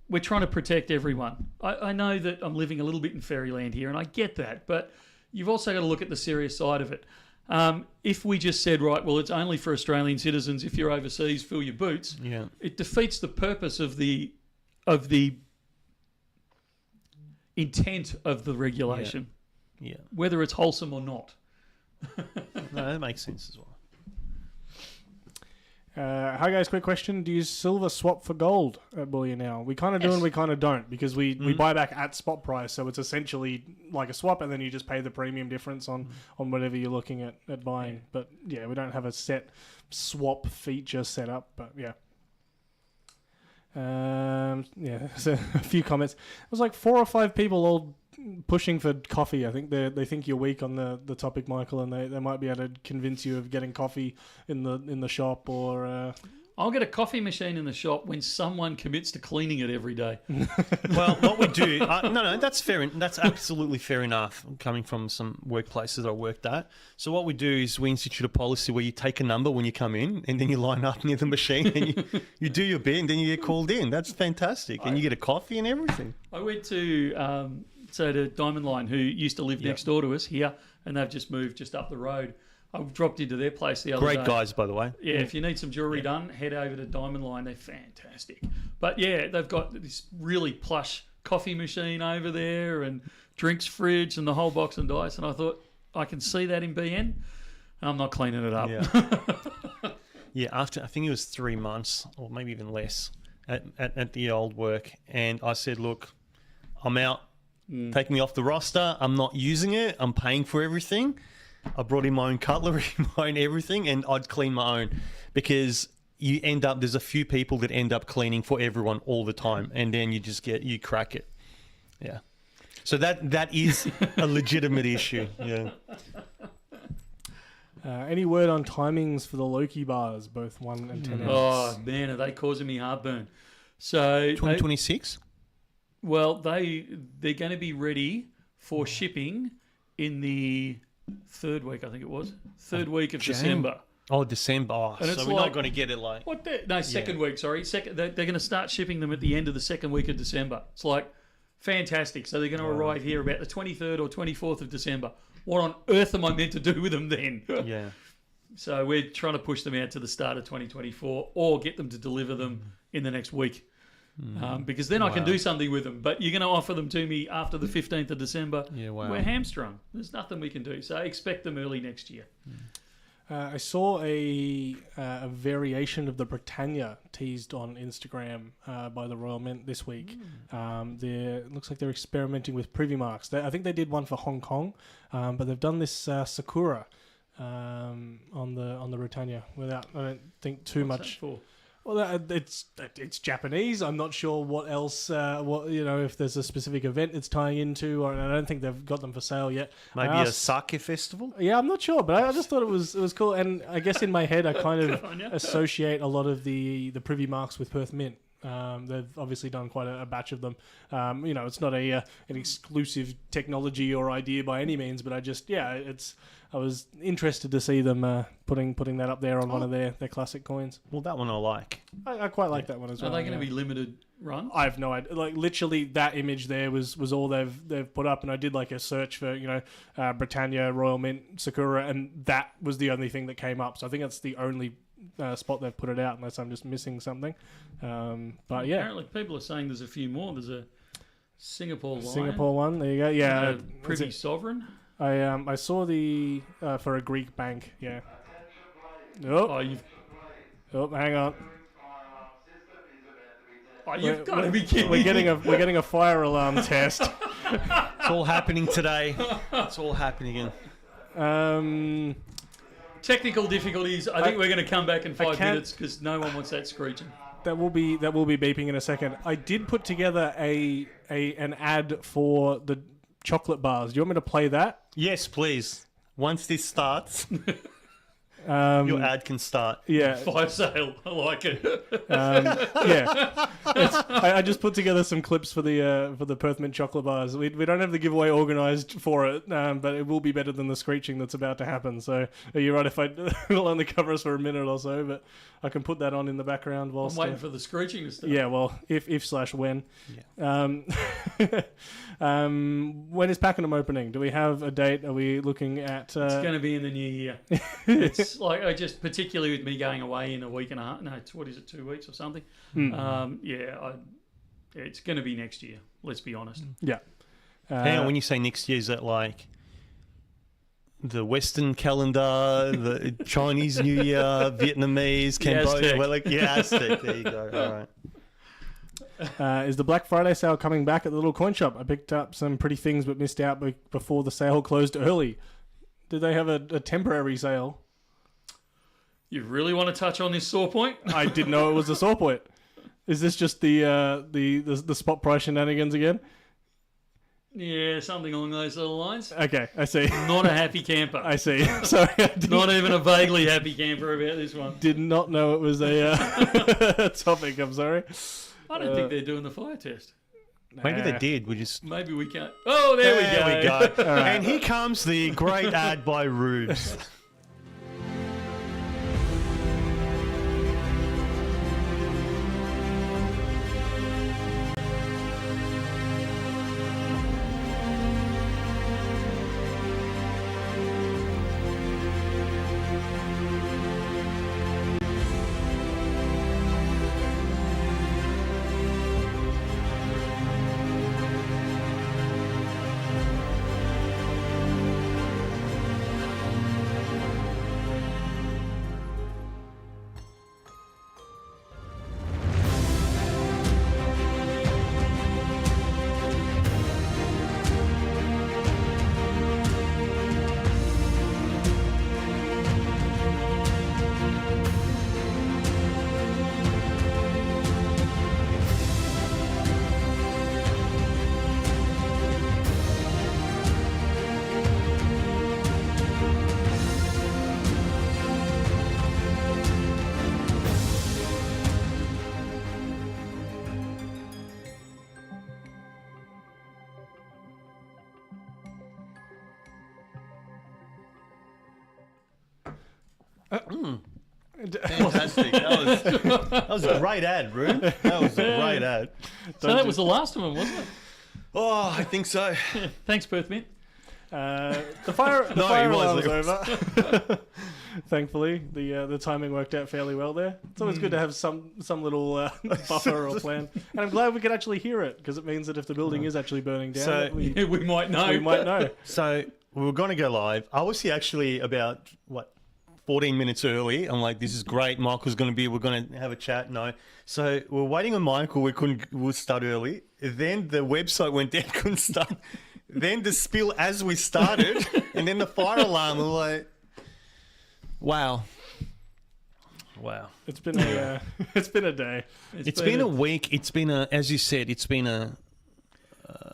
we're trying to protect everyone. I know that I'm living a little bit in fairyland here, and I get that, but you've also got to look at the serious side of it. If we just said, right, well, it's only for Australian citizens. If you're overseas, fill your boots. Yeah. It defeats the purpose of the intent of the regulation. Yeah. Whether it's wholesome or not. No, that makes sense as well. Hi guys, quick question. Do you silver swap for gold at Bullion Now? We kind of do and we kind of don't, because we buy back at spot price, so it's essentially like a swap, and then you just pay the premium difference on whatever you're looking at buying. Yeah. But yeah, we don't have a set swap feature set up, but yeah. So a few comments. It was like 4 or 5 people all pushing for coffee. I think they think you're weak on the topic, Michael, and they might be able to convince you of getting coffee in the shop, or I'll get a coffee machine in the shop when someone commits to cleaning it every day. Well, what we do, no, that's fair. That's absolutely fair enough. Coming from some workplaces I worked at, so what we do is we institute a policy where you take a number when you come in, and then you line up near the machine, and you do your bit, and then you get called in. That's fantastic, and you get a coffee and everything. I went to to Diamond Line, who used to live next door to us here, and they've just moved just up the road. I dropped into their place the other day. Great guys, by the way. Yeah, if you need some jewellery done, head over to Diamond Line. They're fantastic. But yeah, they've got this really plush coffee machine over there and drinks fridge and the whole box and dice. And I thought, I can see that in BN. I'm not cleaning it up. Yeah, yeah, after, I think it was 3 months or maybe even less at the old work. And I said, look, I'm out. Take me off the roster. I'm not using it. I'm paying for everything. I brought in my own cutlery, my own everything, and I'd clean my own, because there's a few people that end up cleaning for everyone all the time, and then you crack it. Yeah. So that is a legitimate issue. Yeah. Any word on timings for the Loki bars, both 1 and 10 ounce? Oh man, are they causing me heartburn? So 2026. Well, they're going to be ready for shipping in the third week, I think it was. Third week of December. Oh, December. Oh, And it's so we're like- not going to get it like... What? No, second week, sorry. They're going to start shipping them at the end of the second week of December. It's like fantastic. So they're going to arrive here about the 23rd or 24th of December. What on earth am I meant to do with them then? Yeah. So we're trying to push them out to the start of 2024 or get them to deliver them in the next week. Because then I can do something with them. But you're going to offer them to me after the 15th of December. Yeah, wow. We're hamstrung. There's nothing we can do. So expect them early next year. I saw a variation of the Britannia teased on Instagram by the Royal Mint this week. It looks like they're experimenting with privy marks. I think they did one for Hong Kong, but they've done this Sakura on the Britannia without, I don't think, too What's much. that for? Well, it's Japanese. I'm not sure what else. If there's a specific event it's tying into, or I don't think they've got them for sale yet. Maybe a sake festival? Yeah, I'm not sure, but I just thought it was cool, and I guess in my head I kind of associate a lot of the privy marks with Perth Mint. They've obviously done quite a batch of them. It's not an exclusive technology or idea by any means, but I was interested to see them putting that up there on one of their classic coins. Well, that one I like. I quite like that one as well. Are they going to be limited run? I have no idea. Like literally, that image there was all they've put up, and I did like a search for Britannia, Royal Mint, Sakura, and that was the only thing that came up. So I think that's the only spot they've put it out, unless I'm just missing something. But yeah, Apparently, people are saying there's a few more. There's a Singapore lion. Singapore one. There you go. Yeah, Privy sovereign. I saw the for a Greek bank. Yeah. Oh, you've Hang on. got to be kidding. We're getting a fire alarm test. It's all happening today. It's all happening again. Technical difficulties. I think we're going to come back in 5 can't- minutes because no one wants that screeching. That will be beeping in a second. I did put together an ad for the chocolate bars. Do you want me to play that? Yes, please. Once this starts, your ad can start. Yeah. Fire sale. I like it. Yeah. I just put together some clips for the Perth Mint chocolate bars. We don't have the giveaway organised for it, but it will be better than the screeching that's about to happen. So you're right, if it'll only cover us for a minute or so, but I can put that on in the background whilst... I'm waiting for the screeching to start. Yeah, well, if/when. Yeah. When is Pakenham opening? Do we have a date? Are we looking at... It's going to be in the new year. It's like, particularly with me going away in a week and a half. No, what is it, 2 weeks or something? It's going to be next year, let's be honest. Yeah. Hang on, when you say next year, is that like the Western calendar, the Chinese New Year, Vietnamese, Cambodia? Aztec. There you go. All right. Is the Black Friday sale coming back at the little coin shop? I picked up some pretty things but missed out before the sale closed early. Did they have a temporary sale? You really want to touch on this sore point? I didn't know it was a sore point. Is this just the spot price shenanigans again? Yeah, something along those little lines. Okay, I see. Not a happy camper. I see. Sorry, Not even a vaguely happy camper about this one. did not know it was a topic. I'm sorry. I don't think they're doing the fire test. Maybe they did. We just... Maybe we can't. Oh, there we go. There we go. And here comes the great ad by Rubes. Fantastic. That was a great ad, Rube. That was a great ad. So that was the last of them, wasn't it? Oh, I think so. Thanks, Perth Mint. The fire alarm was over. Thankfully, the timing worked out fairly well there. It's always good to have some little buffer or plan, and I'm glad we could actually hear it because it means that if the building is actually burning down, So We might know. we might know. So we were going to go live. I was here actually about 14 minutes early. I'm like, this is great. Michael's going to be. We're going to have a chat. No, so we're waiting on Michael. We'll start early. Then the website went down. Couldn't start. Then the spill as we started, and then the fire alarm. We're like, wow. It's been a it's been a day. It's been a week. It's been as you said. It's been a.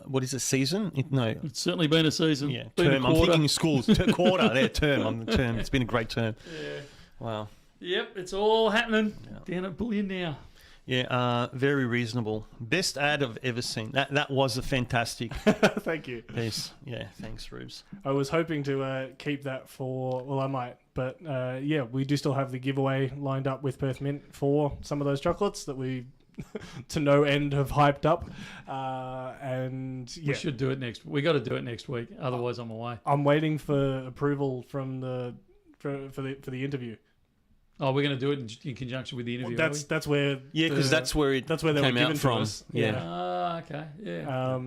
What is it? Season? It's certainly been a season. Yeah, Been term. a I'm quarter. thinking schools. Quarter. There, term. I'm the term. It's been a great term. Yeah. Wow. Yep, it's all happening down at Bullion Now. Yeah, very reasonable. Best ad I've ever seen. That was a fantastic Thank you. piece. Yeah, thanks, Rubes. I was hoping to keep that for. Well, I might, but yeah, we do still have the giveaway lined up with Perth Mint for some of those chocolates that we, to no end, have hyped up. And yeah, We should do it next. We got to do it next week. Otherwise, I'm away. I'm waiting for approval from for the interview. Oh, we're going to do it in conjunction with the interview. That's where Yeah, because that's where it they were came given out to from. us. Yeah. Ah, okay. Yeah.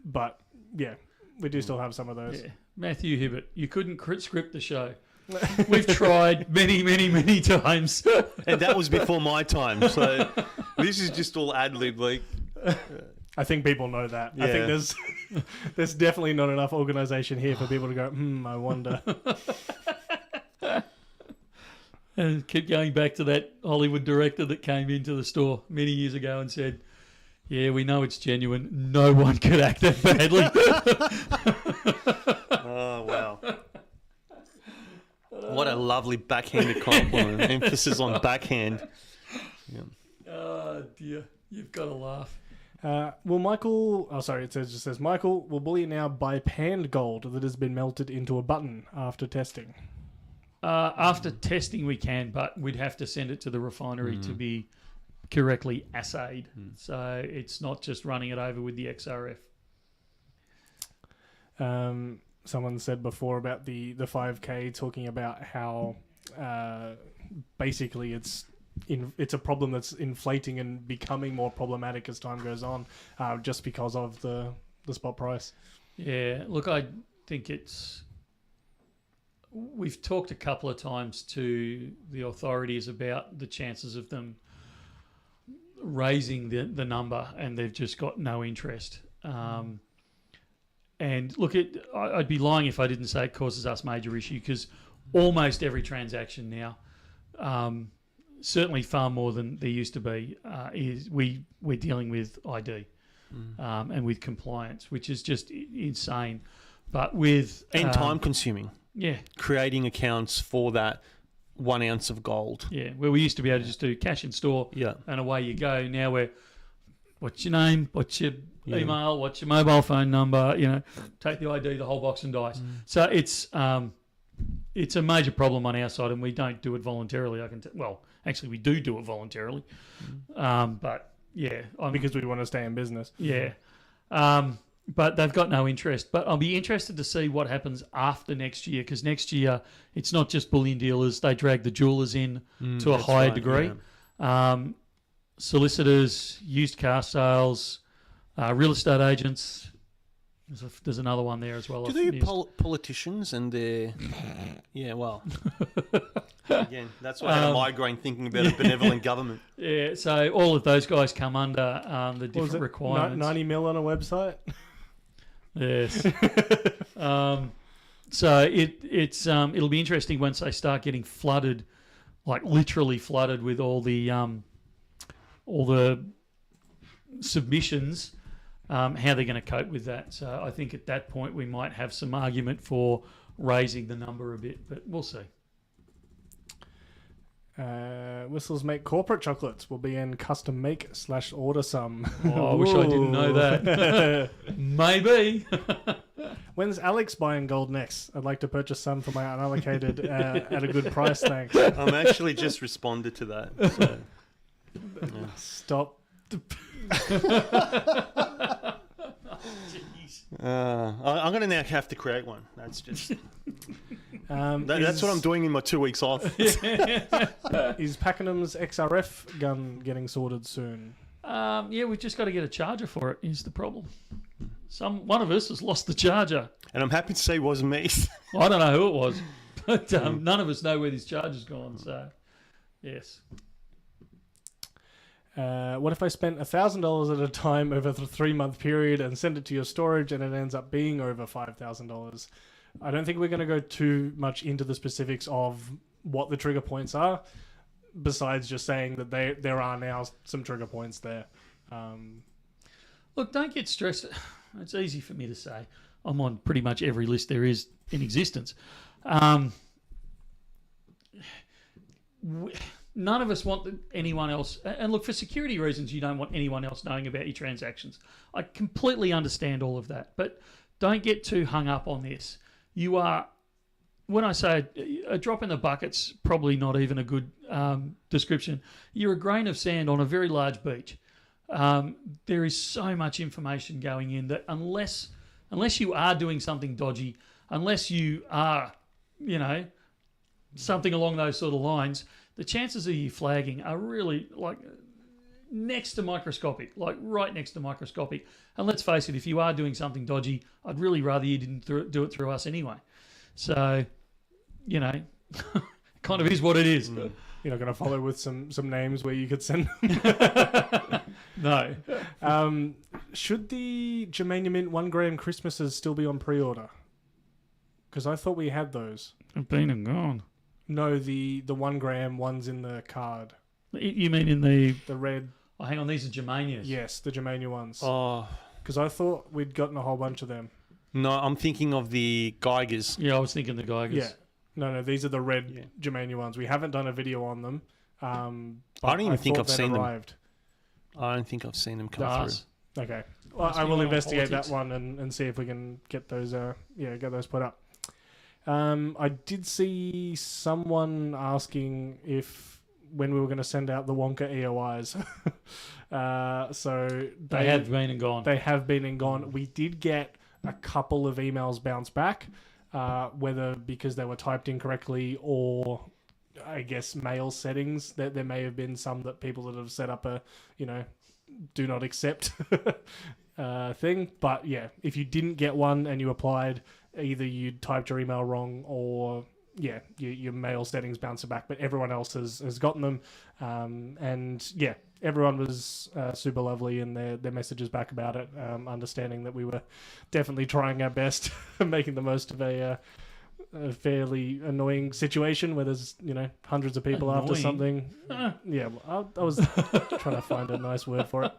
But yeah, we do still have some of those. Yeah. Matthew Hibbert, you couldn't script the show. We've tried many, many, many times. And that was before my time. So this is just all ad lib. Like, I think people know that. I Yeah. think there's definitely not enough organisation here for people to go, I wonder. And keep going back to that Hollywood director that came into the store many years ago and said, "Yeah, we know it's genuine. No one could act that badly." oh, wow. What a lovely backhanded compliment. Emphasis on backhand. Yeah. Oh dear, you've got to laugh. Will Michael... Oh, sorry, just says, Michael, will Bullion Now buy panned gold that has been melted into a button after testing? After testing, we can, but we'd have to send it to the refinery to be correctly assayed. So it's not just running it over with the XRF. Someone said before about the 5K, talking about how basically it's a problem that's inflating and becoming more problematic as time goes on, just because of the spot price. Yeah, look, I think we've talked a couple of times to the authorities about the chances of them raising the number, and they've just got no interest. And look, I'd be lying if I didn't say it causes us major issue, because almost every transaction now, certainly far more than there used to be, is we're dealing with ID and with compliance, which is just insane. But with And time consuming. yeah, Creating accounts for that 1 ounce of gold. yeah, where we used to be able to just do cash in store, Yeah. and away you go. Now what's your name, what's your email, what's your mobile phone number, take the ID, the whole box and dice. So it's a major problem on our side, and we don't do it voluntarily. Well, actually we do it voluntarily, but yeah, Because we want to stay in business. yeah. But they've got no interest. But I'll be interested to see what happens after next year, because next year it's not just bullion dealers. They drag the jewellers in to a that's higher right, degree. yeah. Solicitors, used car sales, real estate agents. There's another one there as well. Do they politicians and their... Yeah, well... Again, that's why I had a migraine thinking about a benevolent government. Yeah, so all of those guys come under the What was different it? requirements. 90 mil on a website? Yes. So it'll be interesting once they start getting flooded, like literally flooded with all the submissions, how they're going to cope with that. So I think at that point we might have some argument for raising the number a bit, but we'll see. Whistles make corporate chocolates. Will be in custom make / order some. Oh, I wish I didn't know that. Maybe. When's Alex buying gold next? I'd like to purchase some for my unallocated at a good price, thanks. I'm actually just responded to that. So, yeah. Stop. I'm going to now have to create one. That's just... that's what I'm doing in my 2 weeks off. Is Pakenham's XRF gun getting sorted soon? Yeah, we've just got to get a charger for it, is the problem. One of us has lost the charger. And I'm happy to say it wasn't me. I don't know who it was, but none of us know where this charger's gone, so yes. What if I spent $1,000 at a time over the 3-month period and send it to your storage and it ends up being over $5,000? I don't think we're going to go too much into the specifics of what the trigger points are, besides just saying that there are now some trigger points there. Look, don't get stressed. It's easy for me to say. I'm on pretty much every list there is in existence. None of us want anyone else, and look, for security reasons, you don't want anyone else knowing about your transactions. I completely understand all of that, but don't get too hung up on this. You are, when I say a drop in the bucket's probably not even a good description. You're a grain of sand on a very large beach. There is so much information going in that unless you are doing something dodgy, unless you are, something along those sort of lines, the chances of you flagging are really next to microscopic, right next to microscopic. And let's face it, if you are doing something dodgy, I'd really rather you didn't do it through us anyway. So, kind of is what it is. You're not going to follow with some names where you could send them? No. Should the Germania Mint 1 gram Christmases still be on pre-order? Because I thought we had those. They've been and gone. No, the 1 gram ones in the card. You mean in the red? Oh, hang on, these are Germanias. Yes, the Germania ones. Oh, because I thought we'd gotten a whole bunch of them. no, I'm thinking of the Geigers. Yeah, I was thinking the Geigers. Yeah. No, these are the red Germania ones. We haven't done a video on them. I don't even think I've seen arrived. them. I don't think I've seen them come through. Okay. Well, I will investigate that one and see if we can get those put up. I did see someone asking if when we were going to send out the Wonka EOIs. So they have been and gone. They have been and gone. We did get a couple of emails bounce back, whether because they were typed incorrectly or I guess mail settings. There may have been some that people that have set up a, do not accept thing. But yeah, if you didn't get one and you applied, either you typed your email wrong or your mail settings bounce back. But everyone else has gotten them, and yeah, everyone was super lovely in their messages back about it, understanding that we were definitely trying our best, making the most of a fairly annoying situation where there's hundreds of people after something. Yeah, well, I was trying to find a nice word for it.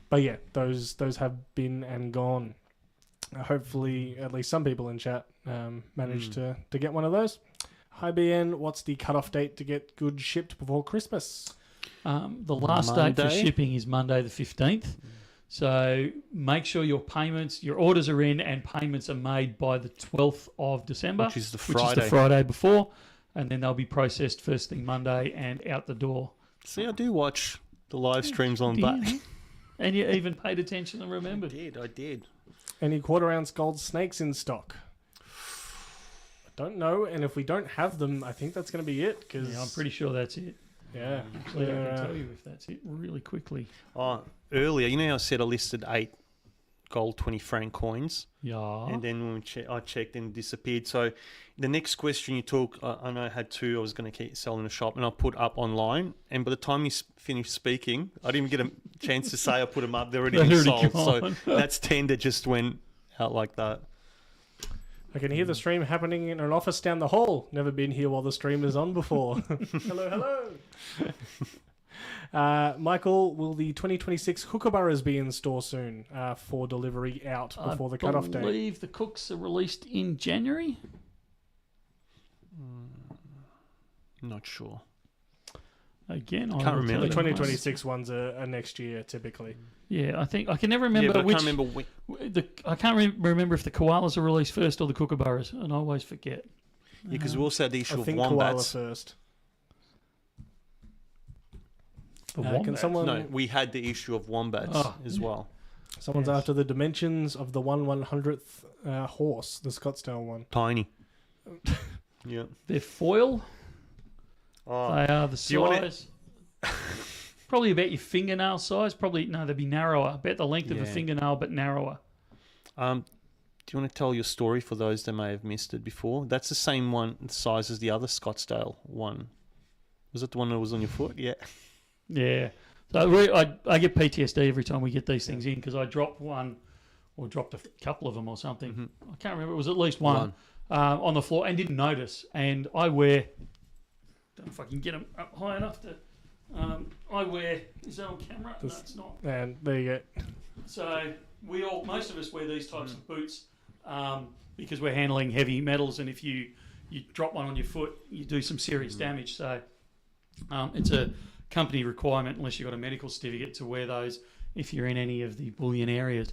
But yeah, those have been and gone. Hopefully, at least some people in chat managed to get one of those. Hi BN, what's the cutoff date to get goods shipped before Christmas? The last date for shipping is Monday the 15th. So make sure your orders are in and payments are made by the 12th of December. Which is the Friday. Before. And then they'll be processed first thing Monday and out the door. See, I do watch the live streams on back. And you even paid attention and remembered. I did. Any quarter-ounce gold snakes in stock? I don't know, and if we don't have them, I think that's going to be it. Cause I'm pretty sure that's it. Yeah. Actually, I can tell you if that's it really quickly. Earlier, how I said I listed 8 gold 20 franc coins? Yeah. And then when I checked and it disappeared. So the next question you took, I know I had 2 I was going to keep selling in the shop, and I put up online. And by the time you finished speaking, I didn't even get a chance to say I put them up. They're already been sold. So that's 10 that just went out like that. I can hear the stream happening in an office down the hall. Never been here while the stream is on before. Hello. Michael, will the 2026 kookaburras be in store soon for delivery out before the cutoff date? I believe the cooks are released in January. Not sure. Again, Can't remember. The 2026 ones are next year typically. Yeah, I think I can never remember but which. I can't remember when. I can't remember if the koalas are released first or the kookaburras, and I always forget. Yeah, because we also had the issue I of think koala wombats. first. The Can wombats? someone? No, we had the issue of wombats as well. Someone's Yes. after the dimensions of the 1/100th horse, the Scottsdale one. Tiny. Yeah. They're foil. Oh, They are the Do you want size. Probably about your fingernail size. Probably no, they'd be narrower. About the length of a Yeah. fingernail, but narrower. do you want to tell your story for those that may have missed it before? That's the same one size as the other Scottsdale one. Was it the one that was on your foot? Yeah. Yeah. So I get PTSD every time we get these things in because I dropped one or dropped a couple of them or something. Mm-hmm. I can't remember. It was at least one. On the floor and didn't notice. And I wear. Don't know if I can get them up high enough to. I wear. Is that on camera? No, it's not. And there you go. So most of us wear these types of boots because we're handling heavy metals, and if you drop one on your foot, you do some serious damage. So it's a company requirement, unless you've got a medical certificate, to wear those if you're in any of the bullion areas.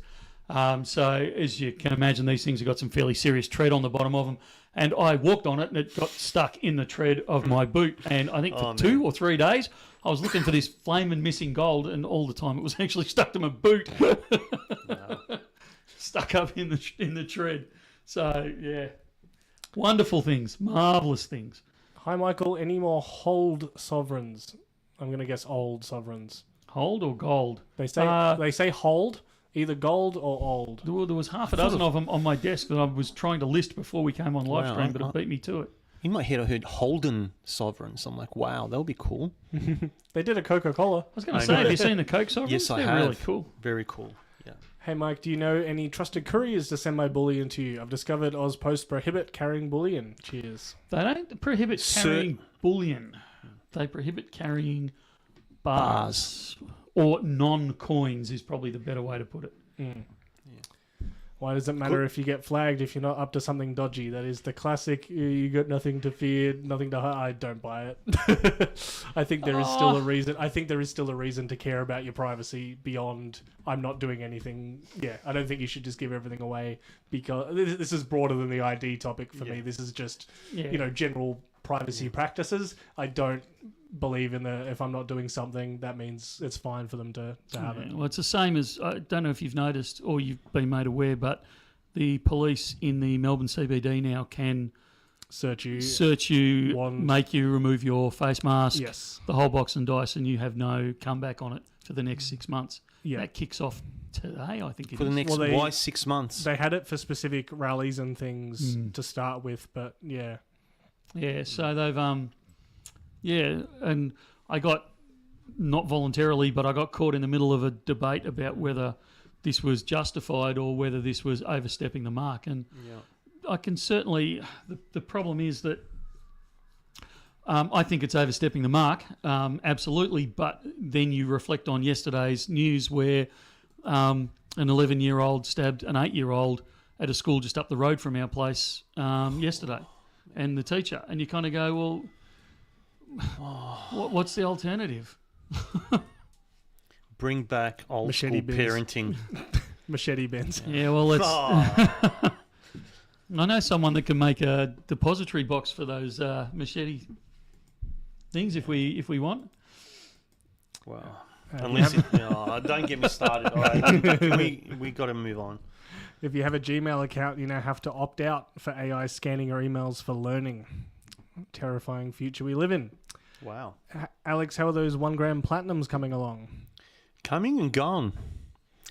So as you can imagine, these things have got some fairly serious tread on the bottom of them. And I walked on it and it got stuck in the tread of my boot. And I think for 2 or 3 days, I was looking for this flaming missing gold, and all the time it was actually stuck to my boot. Stuck up in the tread. So, yeah. Wonderful things. Marvellous things. Hi, Michael. Any more hold sovereigns? I'm going to guess old sovereigns. Hold or gold? They say hold, either gold or old. There was half a dozen of them on my desk that I was trying to list before we came on live Wow, stream, but it beat me to it. In my head, I heard Holden sovereigns. I'm like, wow, that would be cool. They did a Coca-Cola. I was going to say, have you seen the Coke sovereigns? Yes, I They're have. really cool. Very cool. Yeah. Hey, Mike, do you know any trusted couriers to send my bullion to you? I've discovered Oz Post prohibit carrying bullion. Cheers. They don't prohibit carrying bullion. They prohibit carrying bars. Or non-coins is probably the better way to put it. Mm. Why does it matter if you get flagged if you're not up to something dodgy? That is the classic, you got nothing to fear, nothing to hide. I don't buy it. I think there is still a reason. I think there is still a reason to care about your privacy beyond I'm not doing anything. Yeah, I don't think you should just give everything away because this is broader than the ID topic for me. This is just, general privacy practices. I don't believe in if I'm not doing something, that means it's fine for them to have it. Well, it's the same as, I don't know if you've noticed or you've been made aware, but the police in the Melbourne CBD now can search you, make you remove your face mask, the whole box and dice, and you have no comeback on it for the next 6 months. Yeah. That kicks off today, I think it is. For the next, why 6 months? They had it for specific rallies and things to start with, but yeah. Yeah, so they've, and I got, not voluntarily, but I got caught in the middle of a debate about whether this was justified or whether this was overstepping the mark. And I can certainly, the problem is that I think it's overstepping the mark, absolutely, but then you reflect on yesterday's news where an 11-year-old stabbed an 8-year-old at a school just up the road from our place yesterday. And the teacher, and you kind of go, well, what's the alternative? Bring back old school parenting. Machete bins. Yeah, well, let's. I know someone that can make a depository box for those machete things if we want. Wow. Unless don't get me started. All right. we got to move on. If you have a Gmail account, you now have to opt out for AI scanning your emails for learning. Terrifying future we live in. Wow. Alex, how are those 1 gram platinums coming along? Coming and gone.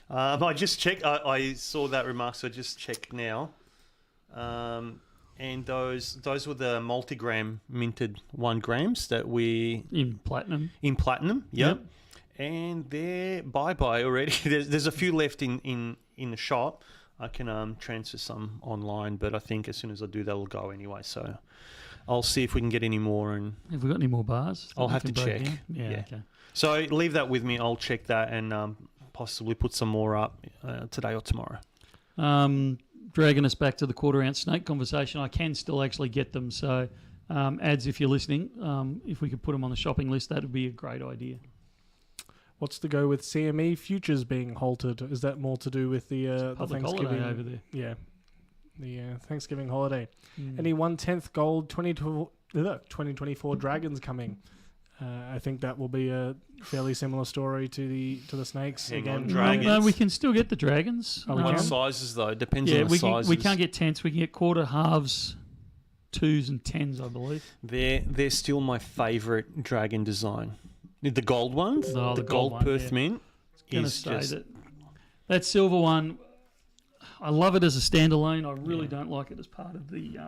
I just checked. I saw that remark, so I just checked now. And those were the multi-gram minted 1 grams that we... In platinum, yep. And they're bye-bye already. There's a few left in the shop. I can transfer some online, but I think as soon as I do, they'll go anyway. So I'll see if we can get any more. And have we got any more bars? I'll have to check. Yeah. Okay. So leave that with me. I'll check that and possibly put some more up today or tomorrow. Dragging us back to the 1/4 ounce snake conversation, I can still actually get them. So ads, if you're listening, if we could put them on the shopping list, that would be a great idea. What's the go with CME futures being halted? Is that more to do with the Public Thanksgiving holiday over there. Yeah, the Thanksgiving holiday. Mm. Any 1/10 gold 2024 Dragons coming? I think that will be a fairly similar story to the snakes. Hang again. on, Dragons. No, we can still get the dragons. Oh, we What can? sizes though? Depends Yeah, on the sizes. we can't get tenths. We can get quarter, halves, 2s and 10s, I believe. They're still my favourite dragon design. The gold ones, Oh, the the gold gold one, Perth yeah. mint Going to is say just that silver one, I love it as a standalone. I really don't like it as part of the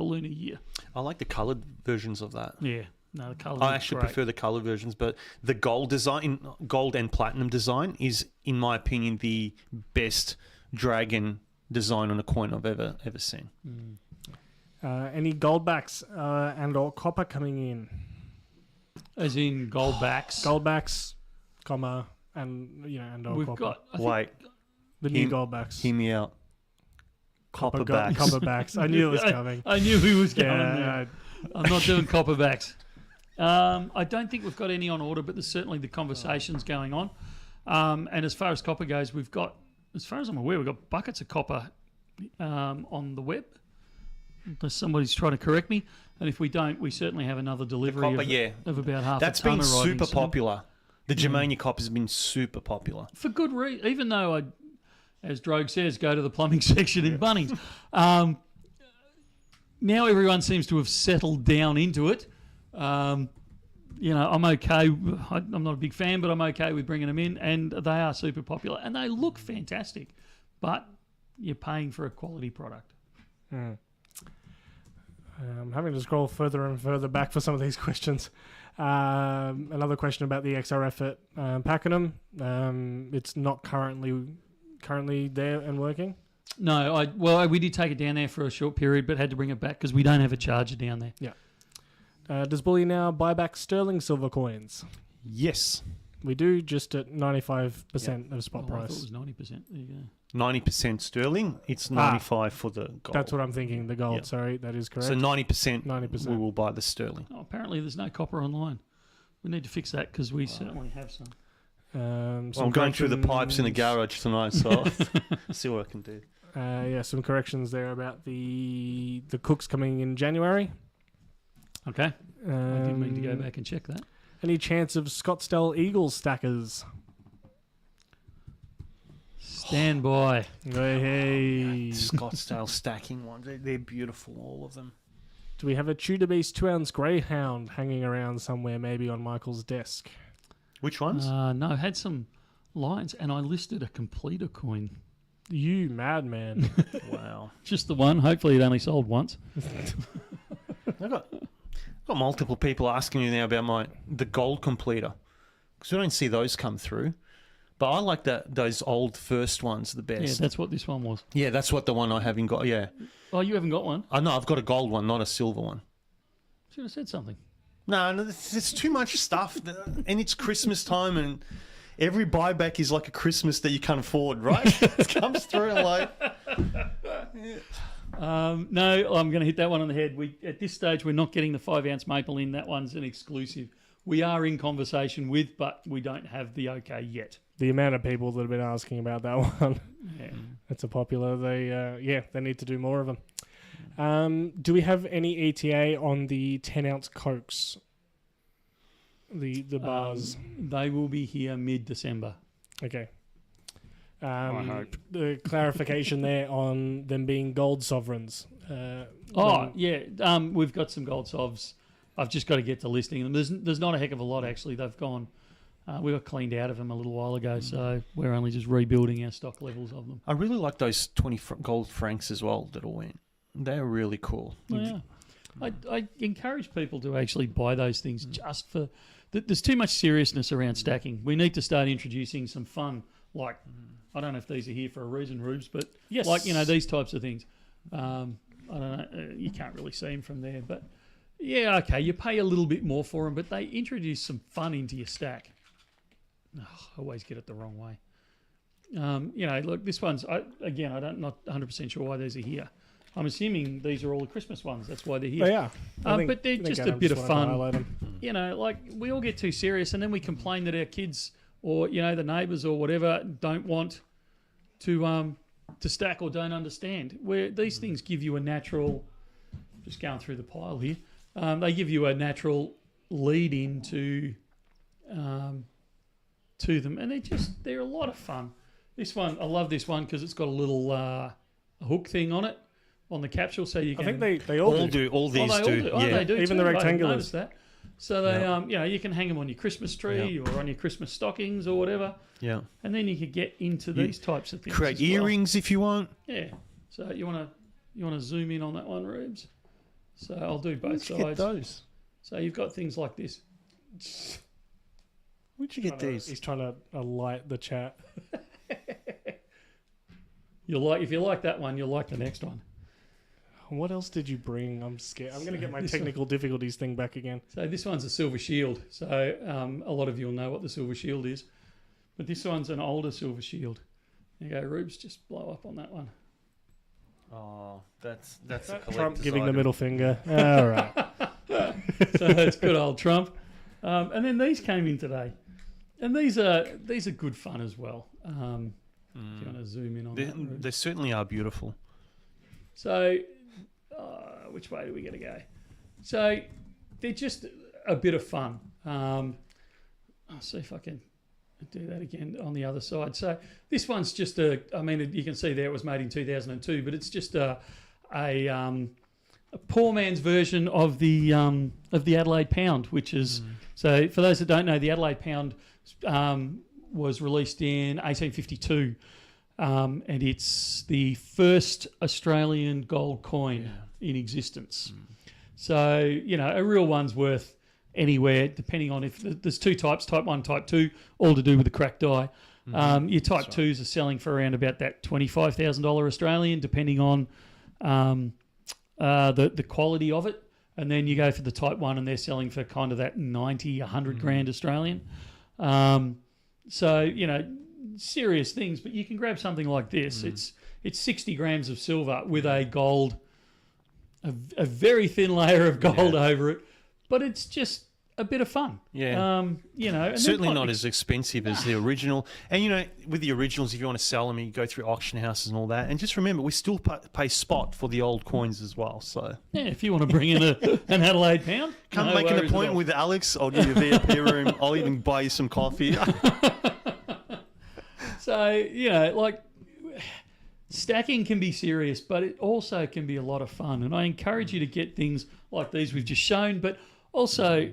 lunar year. I like the coloured versions of that. Yeah, no, the colours. I actually prefer the coloured versions, but the gold design, gold and platinum design, is, in my opinion, the best dragon design on a coin I've ever seen. Any gold backs and or copper coming in? As in gold backs. Gold backs, comma, and and or We've copper. got. I think Wait, The new gold backs. hear me out. Copper go- backs. Copper backs. I knew it was coming. I knew he was going Yeah, there. I'm not doing copper backs. I don't think we've got any on order, but there's certainly the conversations going on. And as far as copper goes, we've got, as far as I'm aware, we've got buckets of copper on the web. Unless somebody's trying to correct me. And if we don't, we certainly have another delivery copper, of, yeah. of about half That's a ton been arriving super soon. popular. The Germania copper has been super popular. For good reason. Even though I, as Drogue says, go to the plumbing section in Bunnings. Now everyone seems to have settled down into it. I'm okay. I'm not a big fan, but I'm okay with bringing them in, and they are super popular, and they look fantastic. But you're paying for a quality product. I'm having to scroll further and further back for some of these questions. Another question about the XRF at Pakenham. It's not currently there and working. No, we did take it down there for a short period, but had to bring it back because we don't have a charger down there. Yeah. Does Bullion Now buy back sterling silver coins? Yes. We do, just at 95% of spot Oh, I thought price. it was 90%. There you go. 90% sterling. It's 95 for the gold. That's what I'm thinking. The gold. Yep. Sorry, that is correct. So 90%, 90%. we will buy the sterling. Oh, apparently there's no copper online. We need to fix that because we certainly have some. Some Well, I'm going through the pipes in the corrections- garage tonight, so I'll see what I can do. some corrections there about the cooks coming in January. Okay. I didn't mean to go Um, back and check that. Any chance of Scottsdale Eagles stackers? Stand by. Hey. Scottsdale stacking ones. They're beautiful, all of them. Do we have a Tudor Beast 2-ounce Greyhound hanging around somewhere, maybe on Michael's desk? Which ones? No, had some lines, and I listed a completer coin. You madman. Wow. Just the one. Hopefully it only sold once. I've got multiple people asking me now about the gold completer, because we don't see those come through. But I like those old first ones the Yeah, best. that's what this one was. Yeah, that's what the one I haven't got. Yeah. Oh, you haven't got one? I know, I've got a gold one, not a silver one. Should have said something. No, there's too much stuff. And it's Christmas time, and every buyback is like a Christmas that you can't afford, right? It comes through like... No, I'm going to hit that one on the head. At this stage, we're not getting the 5-ounce maple in. That one's an exclusive. We are in conversation with, but we don't have the okay yet. The amount of people that have been asking about that one. Yeah. That's a popular. They need to do more of them. Do we have any ETA on the 10-ounce Cokes? The bars. They will be here mid-December. Okay. I hope. The clarification there on them being gold sovereigns. We've got some gold sovs. I've just got to get to listing them. There's not a heck of a lot, actually. They've gone... we got cleaned out of them a little while ago, so we're only just rebuilding our stock levels of them. I really like those 20 gold francs as well that all went. They're really cool. Oh, yeah. I encourage people to actually buy those things just for... There's too much seriousness around stacking. We need to start introducing some fun, like... I don't know if these are here for a reason, Rubes, but Yes. like, these types of things. I don't know. You can't really see them from there, but yeah, okay, you pay a little bit more for them, but they introduce some fun into your stack. Oh, I always get it the wrong way. Look, this one's, I'm not 100% sure why these are here. I'm assuming these are all the Christmas ones. That's why they're here. They are. But they're just a bit of fun. Mm. You know, like we all get too serious, and then we complain that our kids or the neighbours or whatever don't want to stack or don't understand. Where these things give you a natural. Just going through the pile here, they give you a natural lead into to them, and they're a lot of fun. This one, I love this one because it's got a little hook thing on it. On the capsule, so you can. I think they all do. All these do. Oh, they do. Even too. the I rectangulars. noticed that. So they, you can hang them on your Christmas tree or on your Christmas stockings or whatever. Yeah. And then you could get into these types of things. Create as well. earrings if you want. Yeah. So you want to zoom in on that one, Rubes? So I'll do both Where'd you sides. get those? So you've got things like this. Where'd you get these? He's trying to light the chat. If you like that one, you'll like the next one. What else did you bring? I'm scared. I'm going to get my technical difficulties thing back again. So this one's a silver shield. So a lot of you will know what the silver shield is. But this one's an older silver shield. There you go, Rubes. Just blow up on that one. Oh, that's a collector's Trump giving item. the middle finger. All right. So it's good old Trump. And then these came in today. And these are good fun as well. If you want to zoom in on that, Rubes. They certainly are beautiful. So which way do we got to go? So they're just a bit of fun. I'll see if I can do that again on the other side. So this one's just you can see there it was made in 2002, but it's just a poor man's version of the Adelaide Pound, which is so for those that don't know, the Adelaide Pound was released in 1852. And it's the first Australian gold coin in existence. So, a real one's worth anywhere, depending on if there's two types, type 1, type 2, all to do with the cracked die. Your type 2s are selling for around about that $25,000 Australian, depending on the quality of it. And then you go for the type 1 and they're selling for kind of that 90, 100 grand Australian. Serious things, but you can grab something like this. It's 60 grams of silver with a gold, a very thin layer of gold over it, but it's just a bit of fun. Yeah. And certainly not as expensive as the original. And with the originals, if you want to sell them, you go through auction houses and all that. And just remember, we still pay spot for the old coins as well. So if you want to bring in an Adelaide Pound, come make an appointment with Alex. I'll give you a VIP room. I'll even buy you some coffee. So, stacking can be serious, but it also can be a lot of fun. And I encourage you to get things like these we've just shown, but also,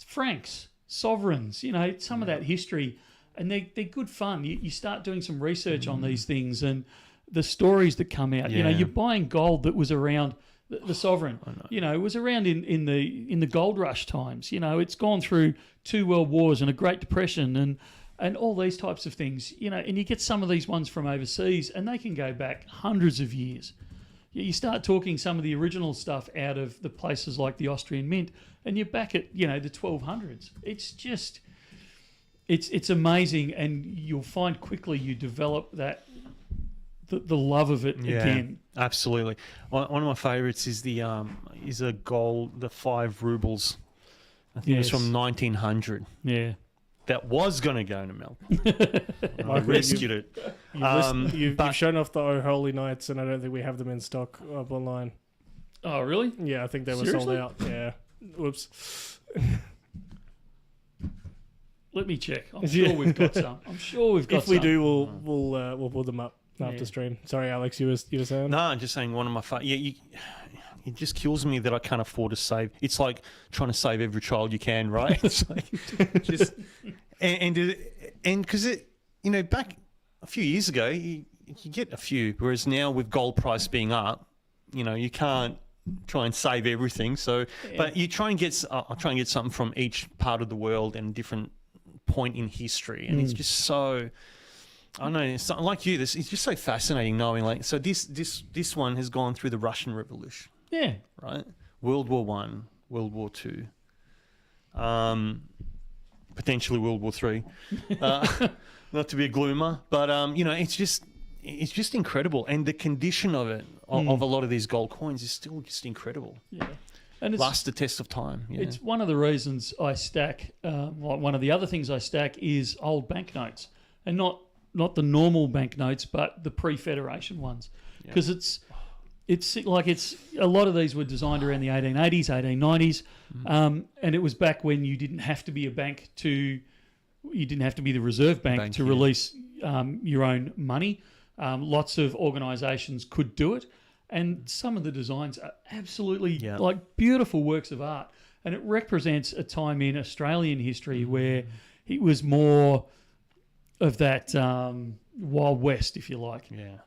francs, sovereigns, some of that history, and they're good fun. You start doing some research on these things and the stories that come out. You're buying gold that was around the sovereign. It was around in the gold rush times. It's gone through 2 world wars and a Great Depression and all these types of things, and you get some of these ones from overseas and they can go back hundreds of years. You start talking some of the original stuff out of the places like the Austrian Mint and you're back at, the 1200s. It's just, it's amazing, and you'll find quickly you develop that, the love of it again. Absolutely. One of my favourites is the 5 rubles. I think it's from 1900. Yeah. That was going to go to Melbourne. I rescued it. You've shown off the Oh Holy Nights, and I don't think we have them in stock up online. Oh, really? Yeah, I think they were sold out. Yeah. Whoops. Let me check. I'm sure we've got some. If we do, we'll pull them up after stream. Sorry, Alex, you were saying? No, I'm just saying one of my it just kills me that I can't afford to save. It's like trying to save every child you can, right? It's like just and because back a few years ago you get a few, whereas now with gold price being up, you can't try and save everything. So, but you try and get I'll try and get something from each part of the world and different point in history, and it's just so. I don't know, it's like you. It's just so fascinating knowing. So this one has gone through the Russian Revolution. Yeah. Right. World War I, World War II, potentially World War III. Not to be a gloomer, but it's just it's just incredible. And the condition of it, of a lot of these gold coins, is still just incredible. Yeah. And it's, Lasts the test of time. Yeah. It's one of the reasons I stack, one of the other things I stack is old banknotes. And not the normal banknotes, but the pre-Federation ones. Because it's like a lot of these were designed around the 1880s, 1890s. And it was back when you didn't have to be a bank you didn't have to be the Reserve Bank to release your own money. Lots of organisations could do it. And some of the designs are absolutely like beautiful works of art. And it represents a time in Australian history where it was more of that Wild West, if you like. Yeah.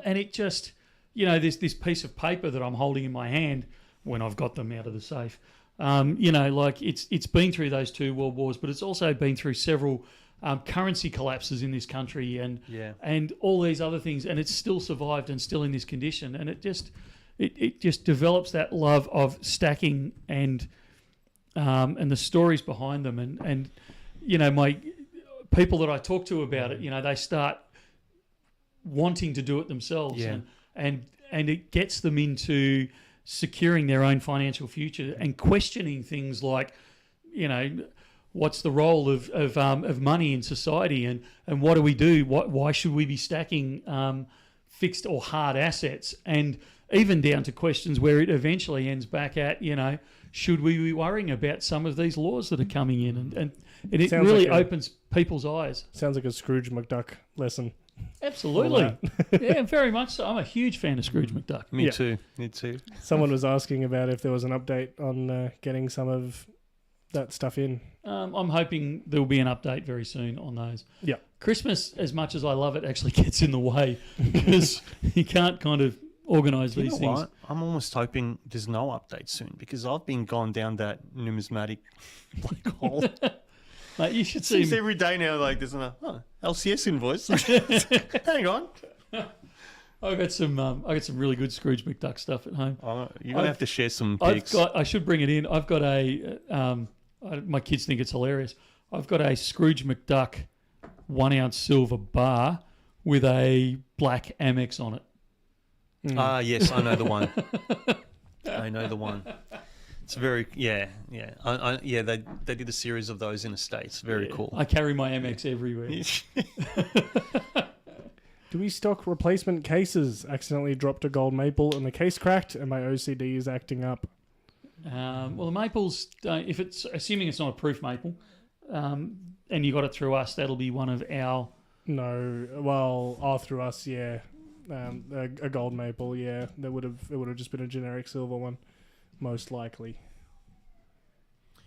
And it just, there's this piece of paper that I'm holding in my hand when I've got them out of the safe. Like it's been through those 2 world wars, but it's also been through several currency collapses in this country and all these other things, and it's still survived and still in this condition. And it just develops that love of stacking and the stories behind them. And my people that I talk to about it, they start wanting to do it themselves, and it gets them into securing their own financial future and questioning things like, what's the role of money in society, and what do we do? Why should we be stacking fixed or hard assets? And even down to questions where it eventually ends back at, should we be worrying about some of these laws that are coming in? And it really opens people's eyes. Sounds like a Scrooge McDuck lesson. Absolutely. Yeah, very much so. I'm a huge fan of Scrooge McDuck. Me too. Someone was asking about if there was an update on getting some of that stuff in. I'm hoping there will be an update very soon on those. Yeah. Christmas, as much as I love it, actually gets in the way because you can't kind of organise these things. What? I'm almost hoping there's no update soon because I've been gone down that numismatic black hole. Mate, you should see every day now. Like there's an LCS invoice. Hang on. I got some really good Scrooge McDuck stuff at home. You're gonna have to share some pics. I should bring it in. I've got my kids think it's hilarious. I've got a Scrooge McDuck 1 ounce silver bar with a black Amex on it. Yes, I know the one. I know the one. It's very They did a series of those in the States. Very cool. I carry my Amex everywhere. Do we stock replacement cases? Accidentally dropped a gold maple and the case cracked, and my OCD is acting up. Well, the maples, if it's assuming it's not a proof maple, and you got it through us, that'll be one of our. No, well, through us, yeah. A gold maple, yeah. It would have just been a generic silver one, most likely.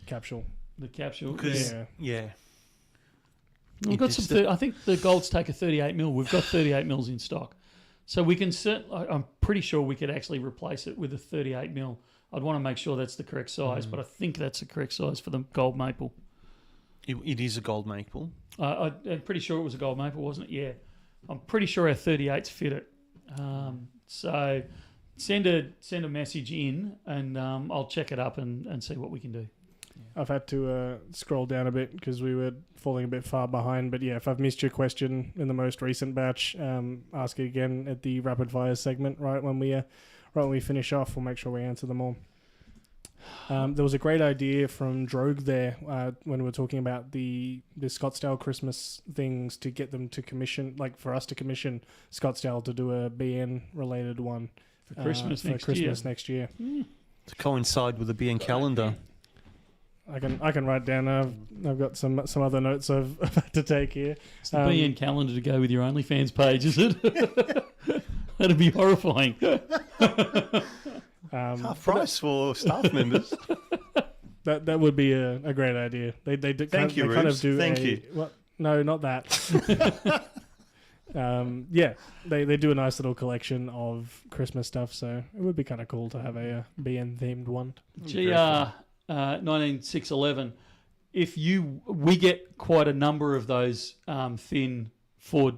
Capsule. The capsule, yeah. We've got some. I think the golds take a 38 mil. We've got 38 mils in stock, so we can. I'm pretty sure we could actually replace it with a 38 mil. I'd want to make sure that's the correct size, but I think that's the correct size for the gold maple. It is a gold maple. I'm pretty sure it was a gold maple, wasn't it? Yeah, I'm pretty sure our 38s fit it. So send a message in, and I'll check it up and see what we can do. I've had to scroll down a bit because we were falling a bit far behind. But yeah, if I've missed your question in the most recent batch, ask it again at the rapid fire segment. Right when we finish off, we'll make sure we answer them all. There was a great idea from Drogue there when we were talking about the Scottsdale Christmas things to get them to commission, like for us to commission Scottsdale to do a BN related one for Christmas next year. To coincide with the BN calendar. I can write down. I've got some other notes I've had to take here. It's the BN calendar to go with your OnlyFans page, is it? That'd be horrifying. Half price for staff members. That would be a great idea. They Thank you, kind of do. Thank you. What? No, not that. They do a nice little collection of Christmas stuff, so it would be kind of cool to have a BN themed one. GR 19611. We get quite a number of those thin Ford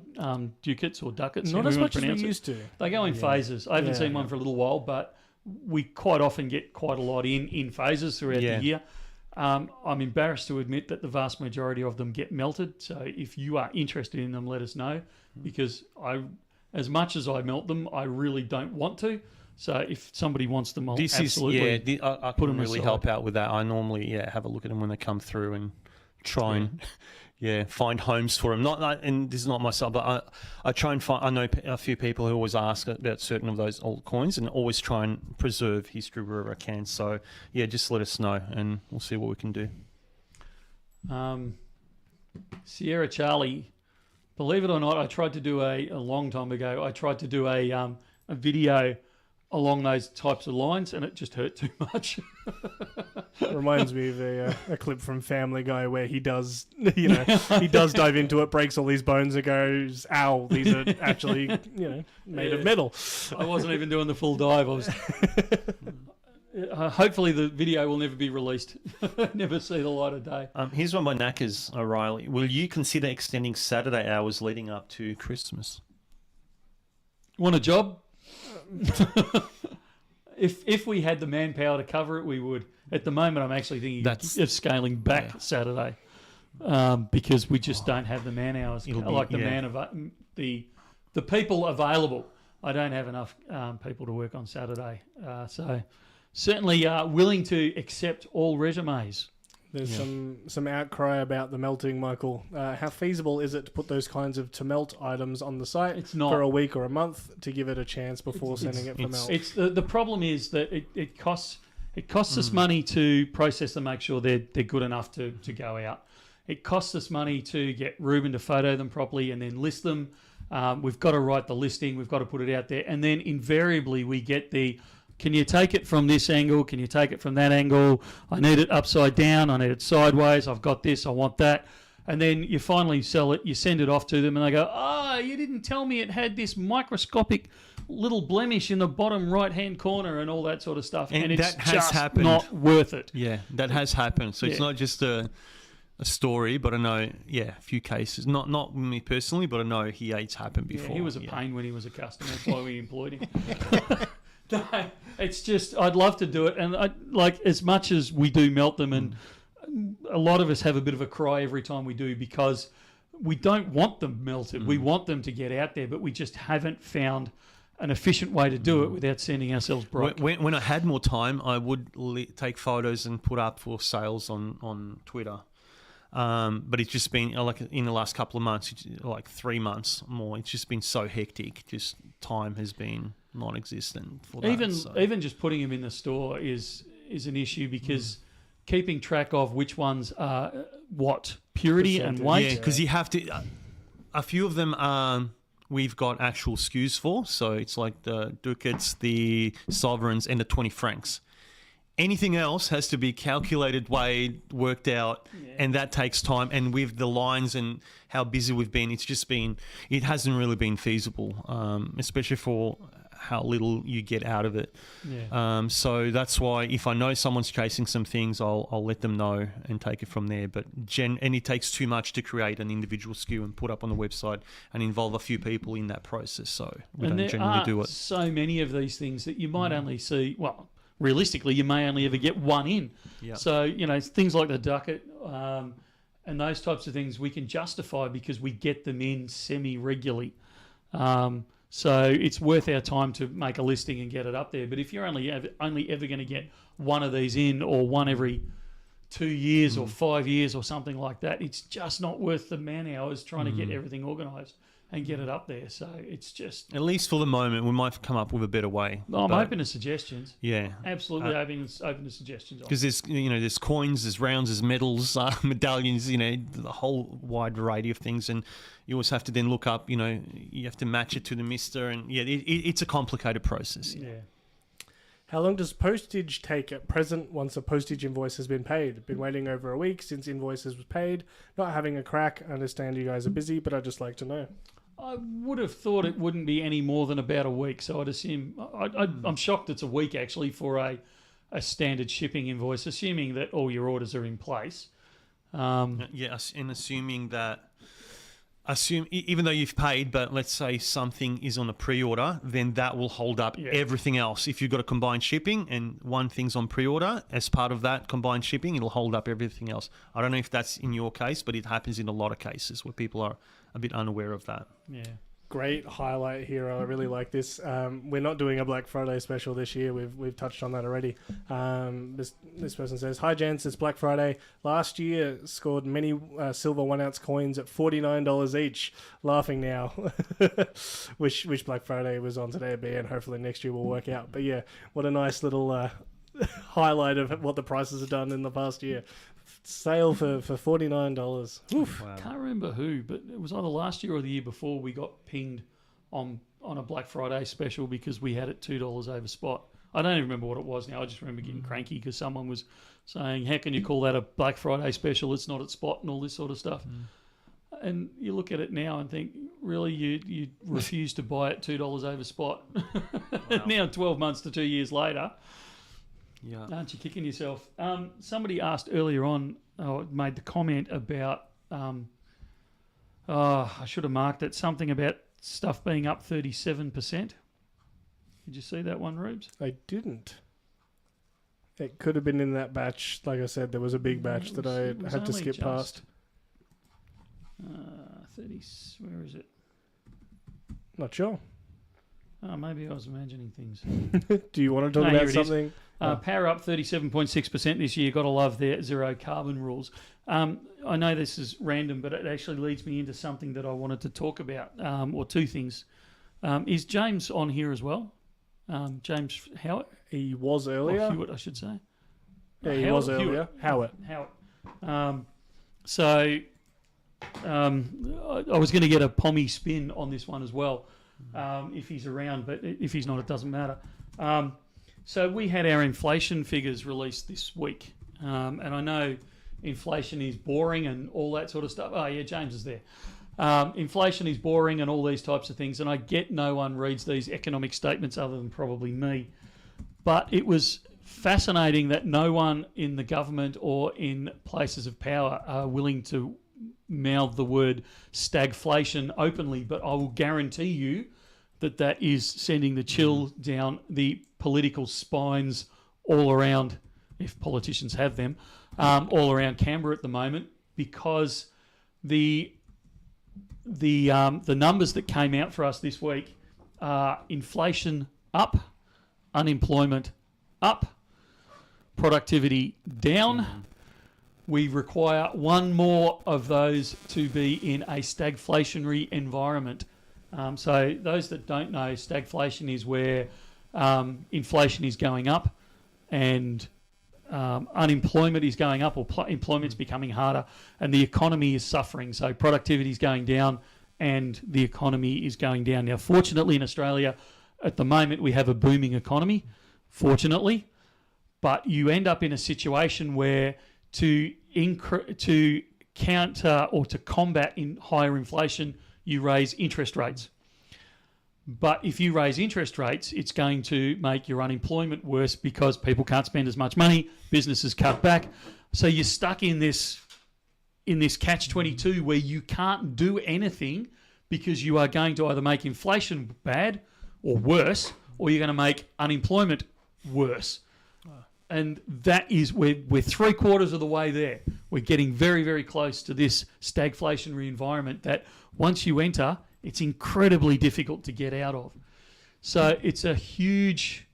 ducats or ducats. Not as much as we used to. They go in phases. I haven't seen one for a little while, but we quite often get quite a lot in phases throughout the year. I'm embarrassed to admit that the vast majority of them get melted. So if you are interested in them, let us know, because as much as I melt them, I really don't want to. So if somebody wants them, I'll absolutely I put them can really aside. help out with that. I normally have a look at them when they come through and try and find homes for them. And this is not myself, but I try and find. I know a few people who always ask about certain of those old coins, and always try and preserve history wherever I can. So just let us know, and we'll see what we can do. Sierra Charlie, believe it or not, I tried to do a long time ago. I tried to do a video along those types of lines, and it just hurt too much. It reminds me of a clip from Family Guy where he does, he does dive into it, breaks all these bones, and goes, "Ow, these are actually, made of metal." I wasn't even doing the full dive. I was. Hopefully, the video will never be released. Never see the light of day. Here's one by Knackers O'Reilly. Will you consider extending Saturday hours leading up to Christmas? Want a job? If we had the manpower to cover it, we would. At the moment, I'm actually thinking of scaling back Saturday because we just don't have the man hours. The people available. I don't have enough people to work on Saturday. So certainly willing to accept all resumes. There's some outcry about the melting, Michael. How feasible is it to put those kinds of to melt items on the site for a week or a month to give it a chance before sending it for melt? The problem is that it costs us money to process them, make sure they're good enough to go out. It costs us money to get Ruben to photo them properly and then list them. We've got to write the listing. We've got to put it out there, and then invariably we get the. Can you take it from this angle? Can you take it from that angle? I need it upside down. I need it sideways. I've got this. I want that. And then you finally sell it. You send it off to them and they go, you didn't tell me it had this microscopic little blemish in the bottom right-hand corner and all that sort of stuff. And it's just not worth it. Yeah, that has happened. So it's not just a story, but I know, a few cases. Not me personally, but I know it's happened before. Yeah, he was a pain when he was a customer. That's why we employed him. No, it's just I'd love to do it, and as much as we do melt them, and a lot of us have a bit of a cry every time we do because we don't want them melted. We want them to get out there, but we just haven't found an efficient way to do it without sending ourselves broke. When I had more time, I would take photos and put up for sales on Twitter. But it's just been in the last couple of months, 3 months more. It's just been so hectic. Just time has been non-existent for that. Even just putting them in the store is an issue because keeping track of which ones are what purity and weight. Yeah, because you have to. A few of them we've got actual SKUs for, so it's like the ducats, the sovereigns, and the 20 francs. Anything else has to be calculated, weighed, worked out, and that takes time. And with the lines and how busy we've been, it hasn't really been feasible, especially for how little you get out of it. Yeah. So that's why if I know someone's chasing some things, I'll let them know and take it from there. But and it takes too much to create an individual SKU and put up on the website and involve a few people in that process. So we don't generally do it. So many of these things that you might only see, realistically, you may only ever get one in. Yep. So, things like the ducat and those types of things we can justify because we get them in semi-regularly. So it's worth our time to make a listing and get it up there. But if you're only ever going to get one of these in or one every 2 years or 5 years or something like that, it's just not worth the man hours trying to get everything organised and get it up there. So it's just... At least for the moment, we might come up with a better way. I'm open to suggestions. Yeah. Absolutely open to suggestions. Because there's coins, there's rounds, there's medals, medallions, the whole wide variety of things. And you always have to then look up, you have to match it to the mister. And it's a complicated process. Yeah. How long does postage take at present once a postage invoice has been paid? Been waiting over a week since invoices was paid. Not having a crack. I understand you guys are busy, but I'd just like to know. I would have thought it wouldn't be any more than about a week. So I'd assume... I'm shocked it's a week, actually, for a standard shipping invoice, assuming that all your orders are in place. Yes, and assuming that... even though you've paid, but let's say something is on a pre-order, then that will hold up everything else. If you've got a combined shipping and one thing's on pre-order, as part of that combined shipping, it'll hold up everything else. I don't know if that's in your case, but it happens in a lot of cases where people are a bit unaware of that. Yeah. great highlight here. I really like this. We're not doing a Black Friday special this year. We've touched on that already. This person says, "Hi gents, it's Black Friday. Last year scored many silver 1 ounce coins at $49 each. Laughing now." Which Black Friday was on today, and hopefully next year will work out. But yeah, what a nice little highlight of what the prices have done in the past year. Sale for $49. Oof. Wow. Can't remember who, but it was either last year or the year before we got pinged on a Black Friday special because we had it $2 over spot. I don't even remember what it was now. I just remember getting cranky because someone was saying, "How can you call that a Black Friday special? It's not at spot," and all this sort of stuff. And you look at it now and think, really, you refuse to buy it $2 over spot. Now, 12 months to 2 years later. Yeah. Aren't you kicking yourself? Somebody asked earlier on, made the comment about, I should have marked it, something about stuff being up 37%. Did you see that one, Rubes? I didn't. It could have been in that batch. Like I said, there was a big batch that I had to skip past. 30, where is it? Not sure. Oh, maybe I was imagining things. Do you want to talk about something? Power up 37.6% this year. Got to love their zero carbon rules. I know this is random, but it actually leads me into something that I wanted to talk about, or two things. Is James on here as well? James Howard? He was earlier. Or Hewitt, I should say. Yeah, he was earlier. Howard. So I was going to get a Pommy spin on this one as well, if he's around, but if he's not, it doesn't matter. So we had our inflation figures released this week, and I know inflation is boring and all that sort of stuff. Oh yeah, James is there. Inflation is boring and all these types of things, and I get no one reads these economic statements other than probably me. But it was fascinating that no one in the government or in places of power are willing to mouth the word stagflation openly, but I will guarantee you that is sending the chill down the political spines all around, if politicians have them, all around Canberra at the moment, because the numbers that came out for us this week are inflation up, unemployment up, productivity down. We require one more of those to be in a stagflationary environment. So those that don't know, stagflation is where inflation is going up and unemployment is going up, or employment's becoming harder, and the economy is suffering. So productivity is going down and the economy is going down. Now, fortunately in Australia, at the moment, we have a booming economy, fortunately, but you end up in a situation where to counter or to combat higher inflation, you raise interest rates. But if you raise interest rates, it's going to make your unemployment worse because people can't spend as much money, businesses cut back. So you're stuck in this catch-22 where you can't do anything because you are going to either make inflation bad or worse, or you're going to make unemployment worse. And that is, we're 3/4 of the way there. We're getting very, very close to this stagflationary environment that once you enter, it's incredibly difficult to get out of. So it's a huge,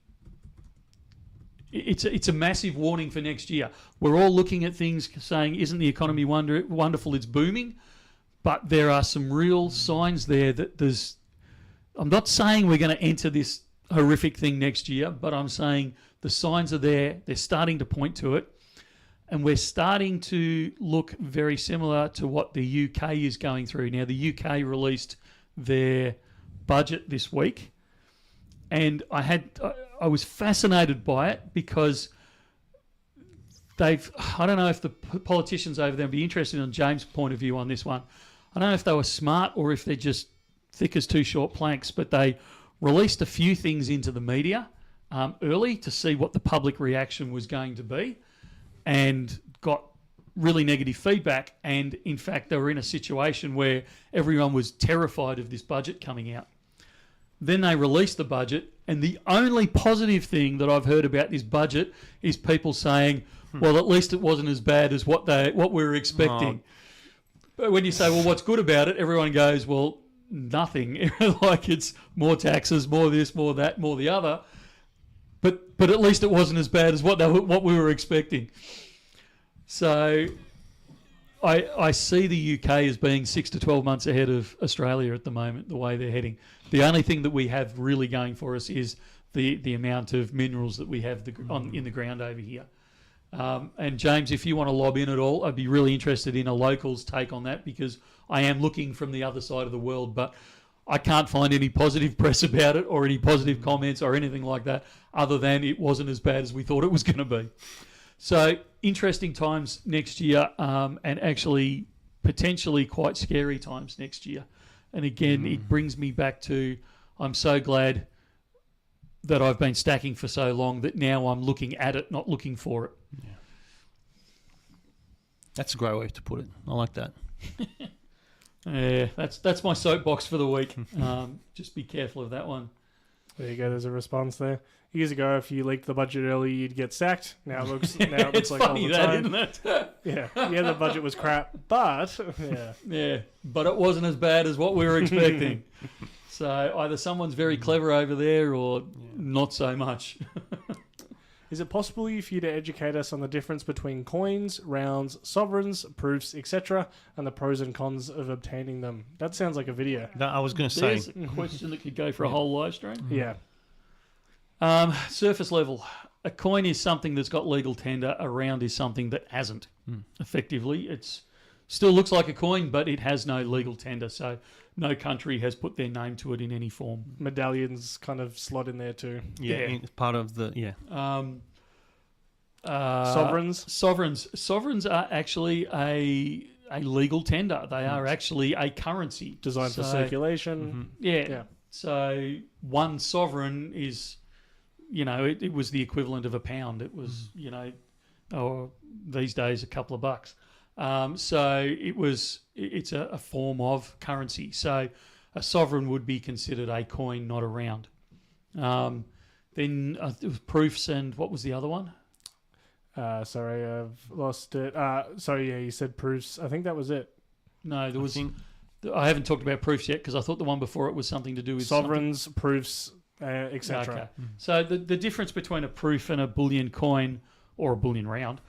it's a massive warning for next year. We're all looking at things saying, isn't the economy wonderful? It's booming. But there are some real signs there that I'm not saying we're going to enter this horrific thing next year, but I'm saying the signs are there. They're starting to point to it. And we're starting to look very similar to what the UK is going through. Now, the UK released their budget this week, and I was fascinated by it because I don't know if the politicians over there would be interested in James' point of view on this one. I don't know if they were smart or if they're just thick as two short planks, but they released a few things into the media early to see what the public reaction was going to be, and got really negative feedback. And in fact, they were in a situation where everyone was terrified of this budget coming out. Then they released the budget, and the only positive thing that I've heard about this budget is people saying, well, at least it wasn't as bad as what we were expecting. But when you say, well, what's good about it? Everyone goes, well, nothing. Like it's more taxes, more this, more that, more the other. But at least it wasn't as bad as what we were expecting. So I see the UK as being 6 to 12 months ahead of Australia at the moment, the way they're heading. The only thing that we have really going for us is the amount of minerals that we have in the ground over here. And James, if you want to lob in at all, I'd be really interested in a local's take on that, because I am looking from the other side of the world, but I can't find any positive press about it or any positive comments or anything like that, other than it wasn't as bad as we thought it was going to be. So interesting times next year, and actually potentially quite scary times next year. And again, it brings me back to, I'm so glad that I've been stacking for so long that now I'm looking at it, not looking for it. Yeah. That's a great way to put it. I like that. Yeah, that's my soapbox for the week. Just be careful of that one. There you go. There's a response there. Years ago, if you leaked the budget early, you'd get sacked. Now it looks It's like all funny the that, time. isn't it? Yeah, the budget was crap, but Yeah, but it wasn't as bad as what we were expecting. So either someone's very clever over there or not so much. Is it possible for you to educate us on the difference between coins, rounds, sovereigns, proofs, etc., and the pros and cons of obtaining them? That sounds like a video. I was going to say. There's a question that could go for a whole live stream. Yeah. Surface level. A coin is something that's got legal tender. A round is something that hasn't. Effectively, it's still looks like a coin, but it has no legal tender. So no country has put their name to it in any form. Medallions kind of slot in there too. Yeah, it's part of the Sovereigns. Sovereigns are actually a legal tender. They are actually a currency Designed for circulation. Yeah. So one sovereign is, it was the equivalent of a pound. It was, or these days a couple of bucks. So it's a form of currency. So a sovereign would be considered a coin, not a round. Then it was proofs, and what was the other one? Sorry, I've lost it. You said proofs. I think that was it. No, there was. I haven't talked about proofs yet because I thought the one before it was something to do with sovereigns, proofs, etc. Okay. So the difference between a proof and a bullion coin or a bullion round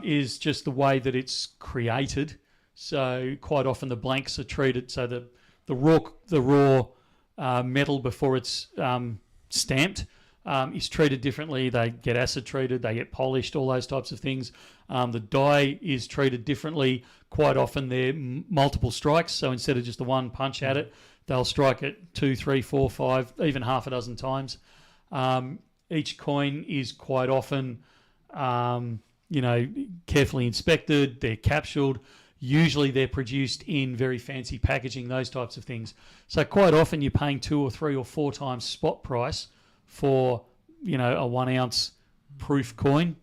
is just the way that it's created. So quite often the blanks are treated, so the raw metal before it's stamped is treated differently. They get acid treated, they get polished, all those types of things. The die is treated differently. Quite often they're multiple strikes, so instead of just the one punch at it, they'll strike it 2, 3, 4, 5, even half a dozen times. Each coin is quite often carefully inspected. They're capsuled. Usually they're produced in very fancy packaging, those types of things. So quite often you're paying 2 or 3 or 4 times spot price for, a 1 ounce proof coin.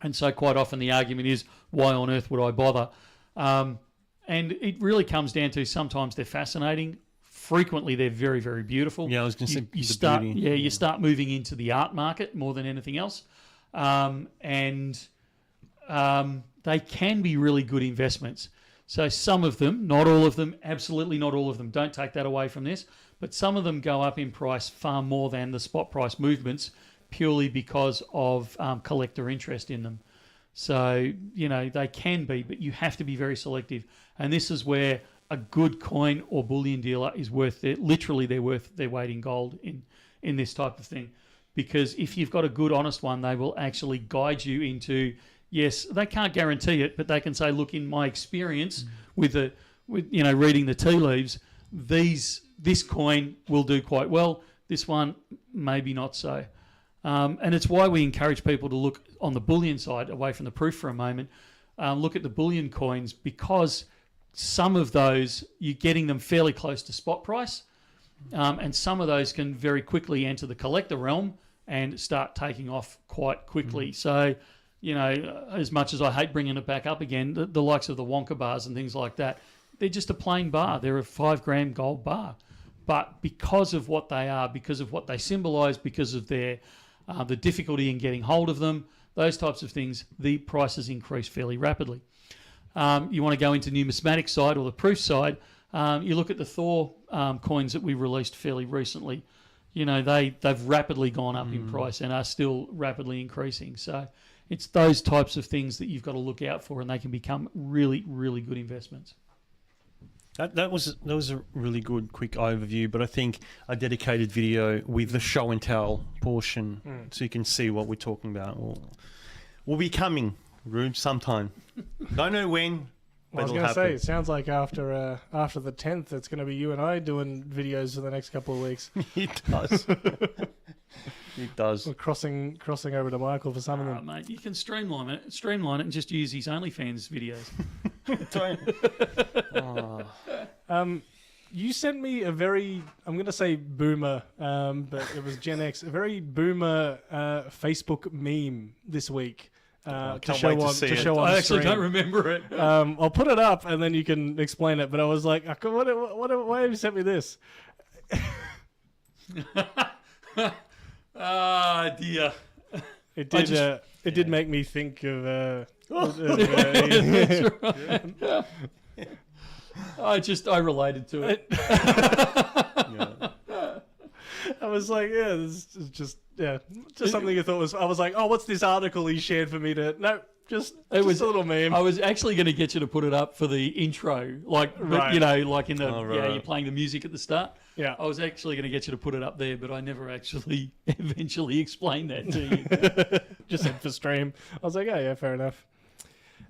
And so quite often the argument is, why on earth would I bother? And it really comes down to, sometimes they're fascinating. Frequently they're very, very beautiful. Yeah, I was going to say you the start, beauty. you start moving into the art market more than anything else. They can be really good investments. So some of them, not all of them, absolutely not all of them, don't take that away from this, but some of them go up in price far more than the spot price movements purely because of collector interest in them. So, they can be, but you have to be very selective. And this is where a good coin or bullion dealer is they're worth their weight in gold in this type of thing. Because if you've got a good, honest one, they will actually guide you into, yes, they can't guarantee it, but they can say, look, in my experience with reading the tea leaves, this coin will do quite well. This one, maybe not so. And it's why we encourage people to look on the bullion side, away from the proof for a moment, look at the bullion coins, because some of those, you're getting them fairly close to spot price, and some of those can very quickly enter the collector realm and start taking off quite quickly. So, as much as I hate bringing it back up again, the likes of the Wonka bars and things like that, they're just a plain bar. They're a 5-gram gold bar. But because of what they are, because of what they symbolise, because of their the difficulty in getting hold of them, those types of things, the prices increase fairly rapidly. You want to go into numismatic side or the proof side, You look at the Thor coins that we released fairly recently. You know, they've rapidly gone up in price and are still rapidly increasing. So it's those types of things that you've got to look out for, and they can become really, really good investments. That was a really good quick overview, but I think a dedicated video with the show and tell portion, so you can see what we're talking about, will be coming, Rube, sometime. Don't know when. I was going to say, it sounds like after the 10th, it's going to be you and I doing videos for the next couple of weeks. It does. It does. We're crossing over to Michael for some of them. Mate, you can streamline it and just use his OnlyFans videos. You sent me a very, I'm going to say boomer, but it was Gen X, a very boomer Facebook meme this week. To show on I actually screen. don't remember it. I'll put it up and then you can explain it. But I was like, why have you sent me this? Ah, dear. It did make me think of. That's right. I related to it. I was like, yeah, this is just something you thought was. I was like, oh, what's this article he shared for me to? No, just a little meme. I was actually going to get you to put it up for the intro, like Right. you know, like in the right. you're playing the music at the start. Yeah. I was actually going to get you to put it up there, but I never actually eventually explained that to you. Just said for stream. I was like, oh yeah, fair enough.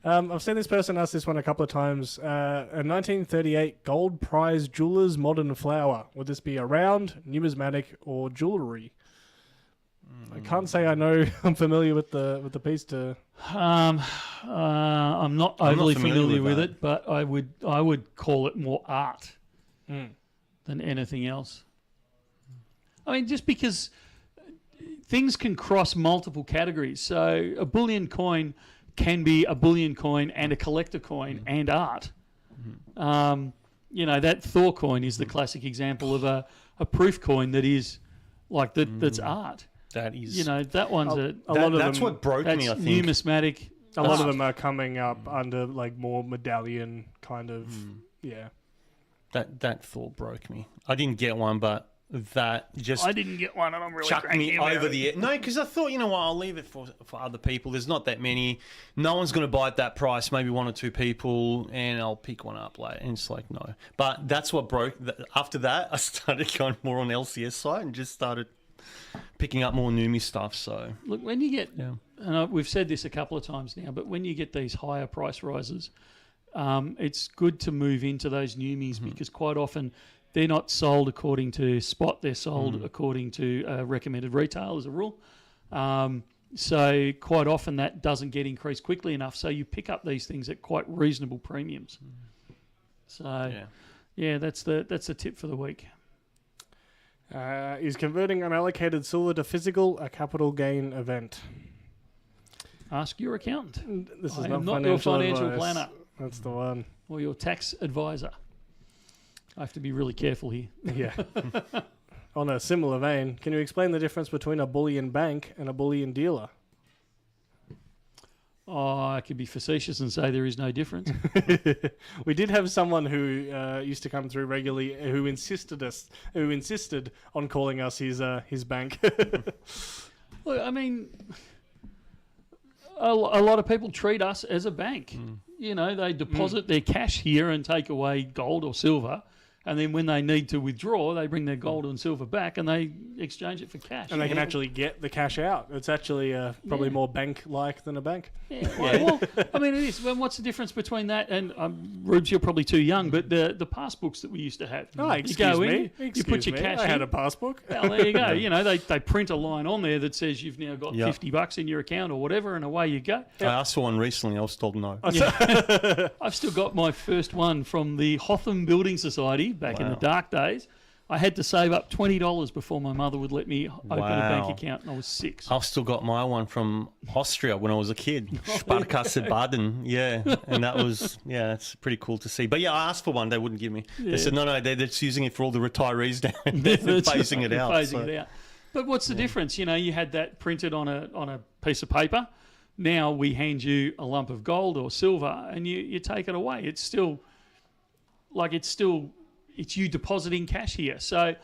I've seen this person ask this one a couple of times. A 1938 gold prize jeweler's modern flower. Would this be a round, numismatic, or jewellery? I can't say I know. I'm familiar with the piece. I'm not overly familiar with that. it, but I would call it more art than anything else. I mean, just because things can cross multiple categories. So a bullion coin can be a bullion coin and a collector coin and art. You know, that Thor coin is the classic example of a proof coin that is like that's art. That is, You know, that one's a lot of that's them. what broke that's me. I think numismatic. A lot of art. them are coming up under like more medallion kind of. Yeah. that thought broke me. I didn't get one, but that just I didn't get one, and I'm really chucked me cranky about over it. the edge. No, because I thought, you know what, I'll leave it for other people. There's not that many. No one's going to buy at that price. Maybe one or two people, and I'll pick one up later. And it's like, no. But that's what broke. After that, I started going more on LCS side and just started picking up more Numi stuff. So Look, when you get, and we've said this a couple of times now, but when you get these higher price rises, it's good to move into those Numis because quite often they're not sold according to spot. They're sold according to recommended retail as a rule. So quite often that doesn't get increased quickly enough. So you pick up these things at quite reasonable premiums. So yeah, that's the tip for the week. Is converting unallocated silver to physical a capital gain event? Ask your accountant. This is I not am not your financial advice. planner That's the one. or your tax advisor. I have to be really careful here. Yeah. On a similar vein, can you explain the difference between a bullion bank and a bullion dealer? Oh, I could be facetious and say there is no difference. We did have someone who used to come through regularly who insisted on calling us his bank. Look, I mean, a lot of people treat us as a bank. You know, they deposit their cash here and take away gold or silver. And then when they need to withdraw, they bring their gold and silver back and they exchange it for cash. And they can actually get the cash out. It's actually probably more bank-like than a bank. Yeah, well, I mean, it is. Well, what's the difference between that and, Rubes, you're probably too young, but the passbooks that we used to have. Oh, you go in, you put your cash I in. had a passbook. Well, there you go. You know, they print a line on there that says you've now got $50 in your account or whatever, and away you go. I asked for one recently. I was told no. I've still got my first one from the Hotham Building Society back in the dark days. I had to save up $20 before my mother would let me open a bank account, and I was 6. I've still got my one from Austria when I was a kid. Sparkasse Baden, and that was, it's pretty cool to see. But yeah, I asked for one, they wouldn't give me. They said, no, they're just using it for all the retirees now, and they're phasing it out. Phasing it out. But what's the difference? You know, you had that printed on a piece of paper. Now we hand you a lump of gold or silver, and you take it away. It's still like it's you depositing cash here. So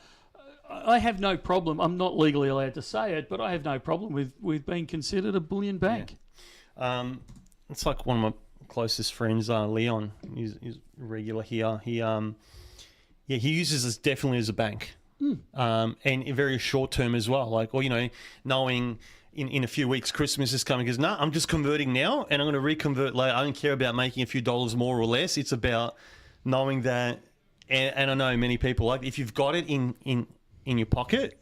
I have no problem. I'm not legally allowed to say it, but I have no problem with being considered a bullion bank. Yeah. It's like one of my closest friends, Leon. He's regular here. He uses us definitely as a bank, and very short term as well. Like, or knowing in a few weeks Christmas is coming. Because I'm just converting now, and I'm going to reconvert later. I don't care about making a few dollars more or less. It's about knowing that, and I know many people like if you've got it in your pocket.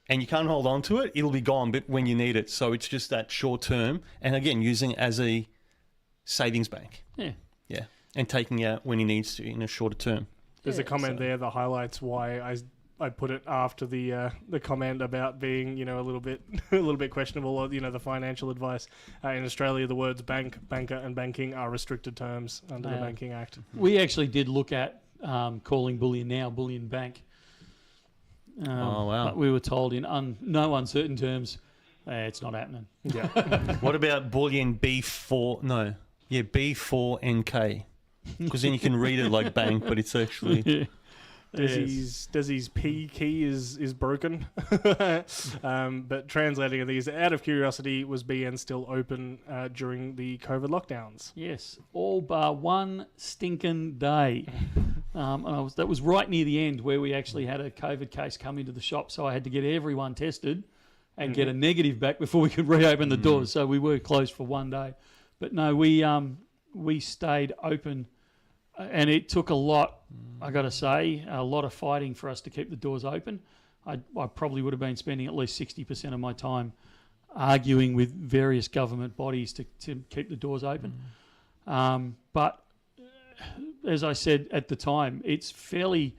And you can't hold on to it, it'll be gone but when you need it. So it's just that short term. And again, using it as a savings bank. Yeah. Yeah. And taking out when he needs to in a shorter term. There's a comment there that highlights why I put it after the comment about being a little bit questionable, or the financial advice. In Australia, the words bank, banker, and banking are restricted terms under the Banking Act. We actually did look at calling Bullion Now Bullion Bank. Oh wow! But we were told in no uncertain terms, it's not happening. Yeah. What about Bullion B4? No, yeah, B4NK, because then you can read it like bank, but it's actually Desi's P key is broken. But translating of these, out of curiosity, was BN still open during the COVID lockdowns? Yes, all bar one stinking day. And that was right near the end where we actually had a COVID case come into the shop, so I had to get everyone tested and get a negative back before we could reopen the doors. So we were closed for one day. But no, we stayed open, and it took a lot, I got to say, a lot of fighting for us to keep the doors open. I probably would have been spending at least 60% of my time arguing with various government bodies to keep the doors open. But as I said at the time, it's fairly...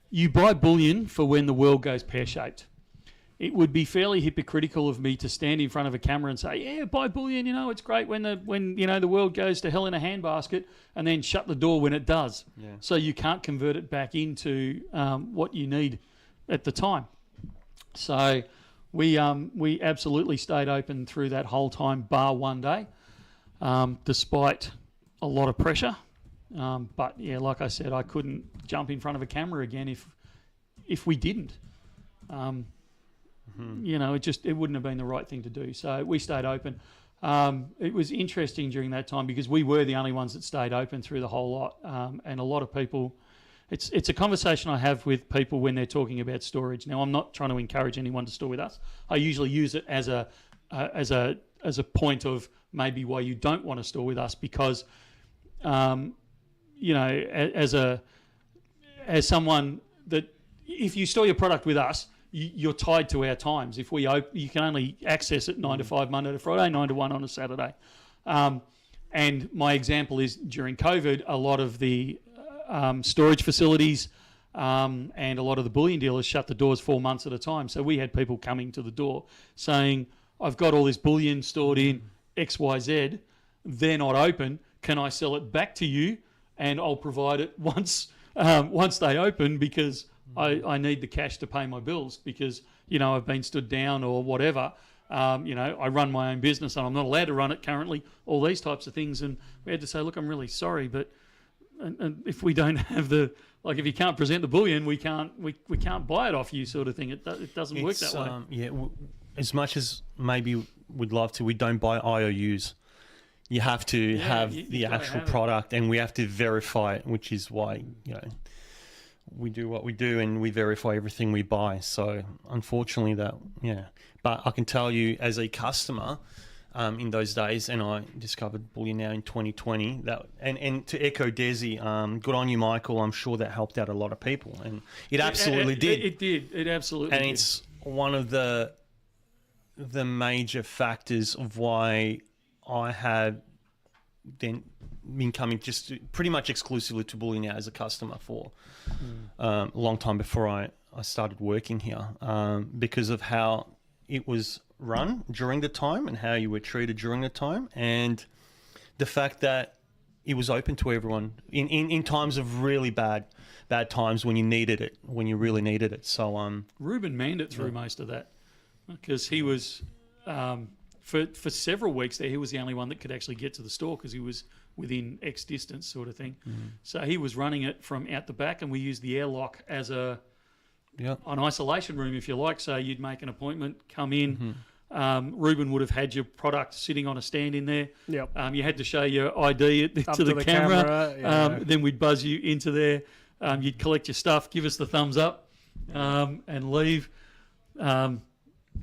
You buy bullion for when the world goes pear-shaped. It would be fairly hypocritical of me to stand in front of a camera and say, yeah, buy bullion, it's great when the world goes to hell in a handbasket, and then shut the door when it does. Yeah. So you can't convert it back into what you need at the time. So we absolutely stayed open through that whole time, bar one day, despite a lot of pressure. But yeah, like I said, I couldn't jump in front of a camera again if we didn't. It wouldn't have been the right thing to do. So we stayed open. It was interesting during that time because we were the only ones that stayed open through the whole lot. And a lot of people, it's a conversation I have with people when they're talking about storage. Now, I'm not trying to encourage anyone to store with us. I usually use it as a point of maybe why you don't want to store with us because, as someone that if you store your product with us, you're tied to our times. If you can only access it 9 to 5 Monday to Friday, 9 to 1 on a Saturday. And my example is during COVID, a lot of the storage facilities and a lot of the bullion dealers shut the doors 4 months at a time. So we had people coming to the door saying, I've got all this bullion stored in XYZ. They're not open. Can I sell it back to you? And I'll provide it once they open because I need the cash to pay my bills because, I've been stood down or whatever. I run my own business and I'm not allowed to run it currently, all these types of things. And we had to say, look, I'm really sorry, but and if we don't have if you can't present the bullion, we can't buy it off you sort of thing. It doesn't work that way. As much as maybe we'd love to, we don't buy IOUs. You have to have the actual product and we have to verify it, which is why, we do what we do and we verify everything we buy. So unfortunately but I can tell you as a customer in those days, and I discovered Bullion Now in 2020, that and to echo Desi, good on you, Michael. I'm sure that helped out a lot of people, and it absolutely did. It did. It absolutely did. And it's one of the major factors of why I had then been coming just pretty much exclusively to Bullion Now as a customer for a long time before I started working here, because of how it was run during the time and how you were treated during the time, and the fact that it was open to everyone in times of really bad times when you needed it, when you really needed it. So Ruben manned it through most of that because he was for several weeks there, he was the only one that could actually get to the store because he was within X distance sort of thing. So he was running it from out the back, and we used the airlock as an isolation room, if you like. So you'd make an appointment, come in. Ruben would have had your product sitting on a stand in there. Yep. You had to show your ID to the camera. Then we'd buzz you into there. You'd collect your stuff, give us the thumbs up, and leave.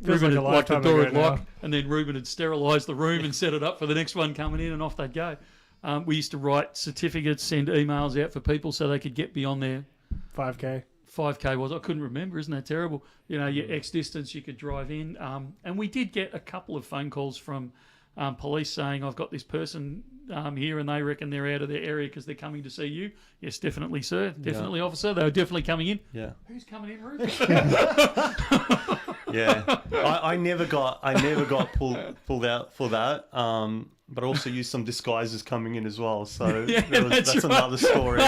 Ruben like the door would lock, now. and then Ruben would sterilise the room and set it up for the next one coming in, and off they'd go. We used to write certificates, send emails out for people so they could get beyond their 5K. 5K was. I couldn't remember. Isn't that terrible? You know, your X distance, you could drive in. And we did get a couple of phone calls from police saying, I've got this person here and they reckon they're out of their area because they're coming to see you. Yes, definitely, sir. Definitely, officer. They were definitely coming in. Yeah. Who's coming in, Ruben? Yeah. I never got pulled out for that. But I also used some disguises coming in as well. So that's right. Another story.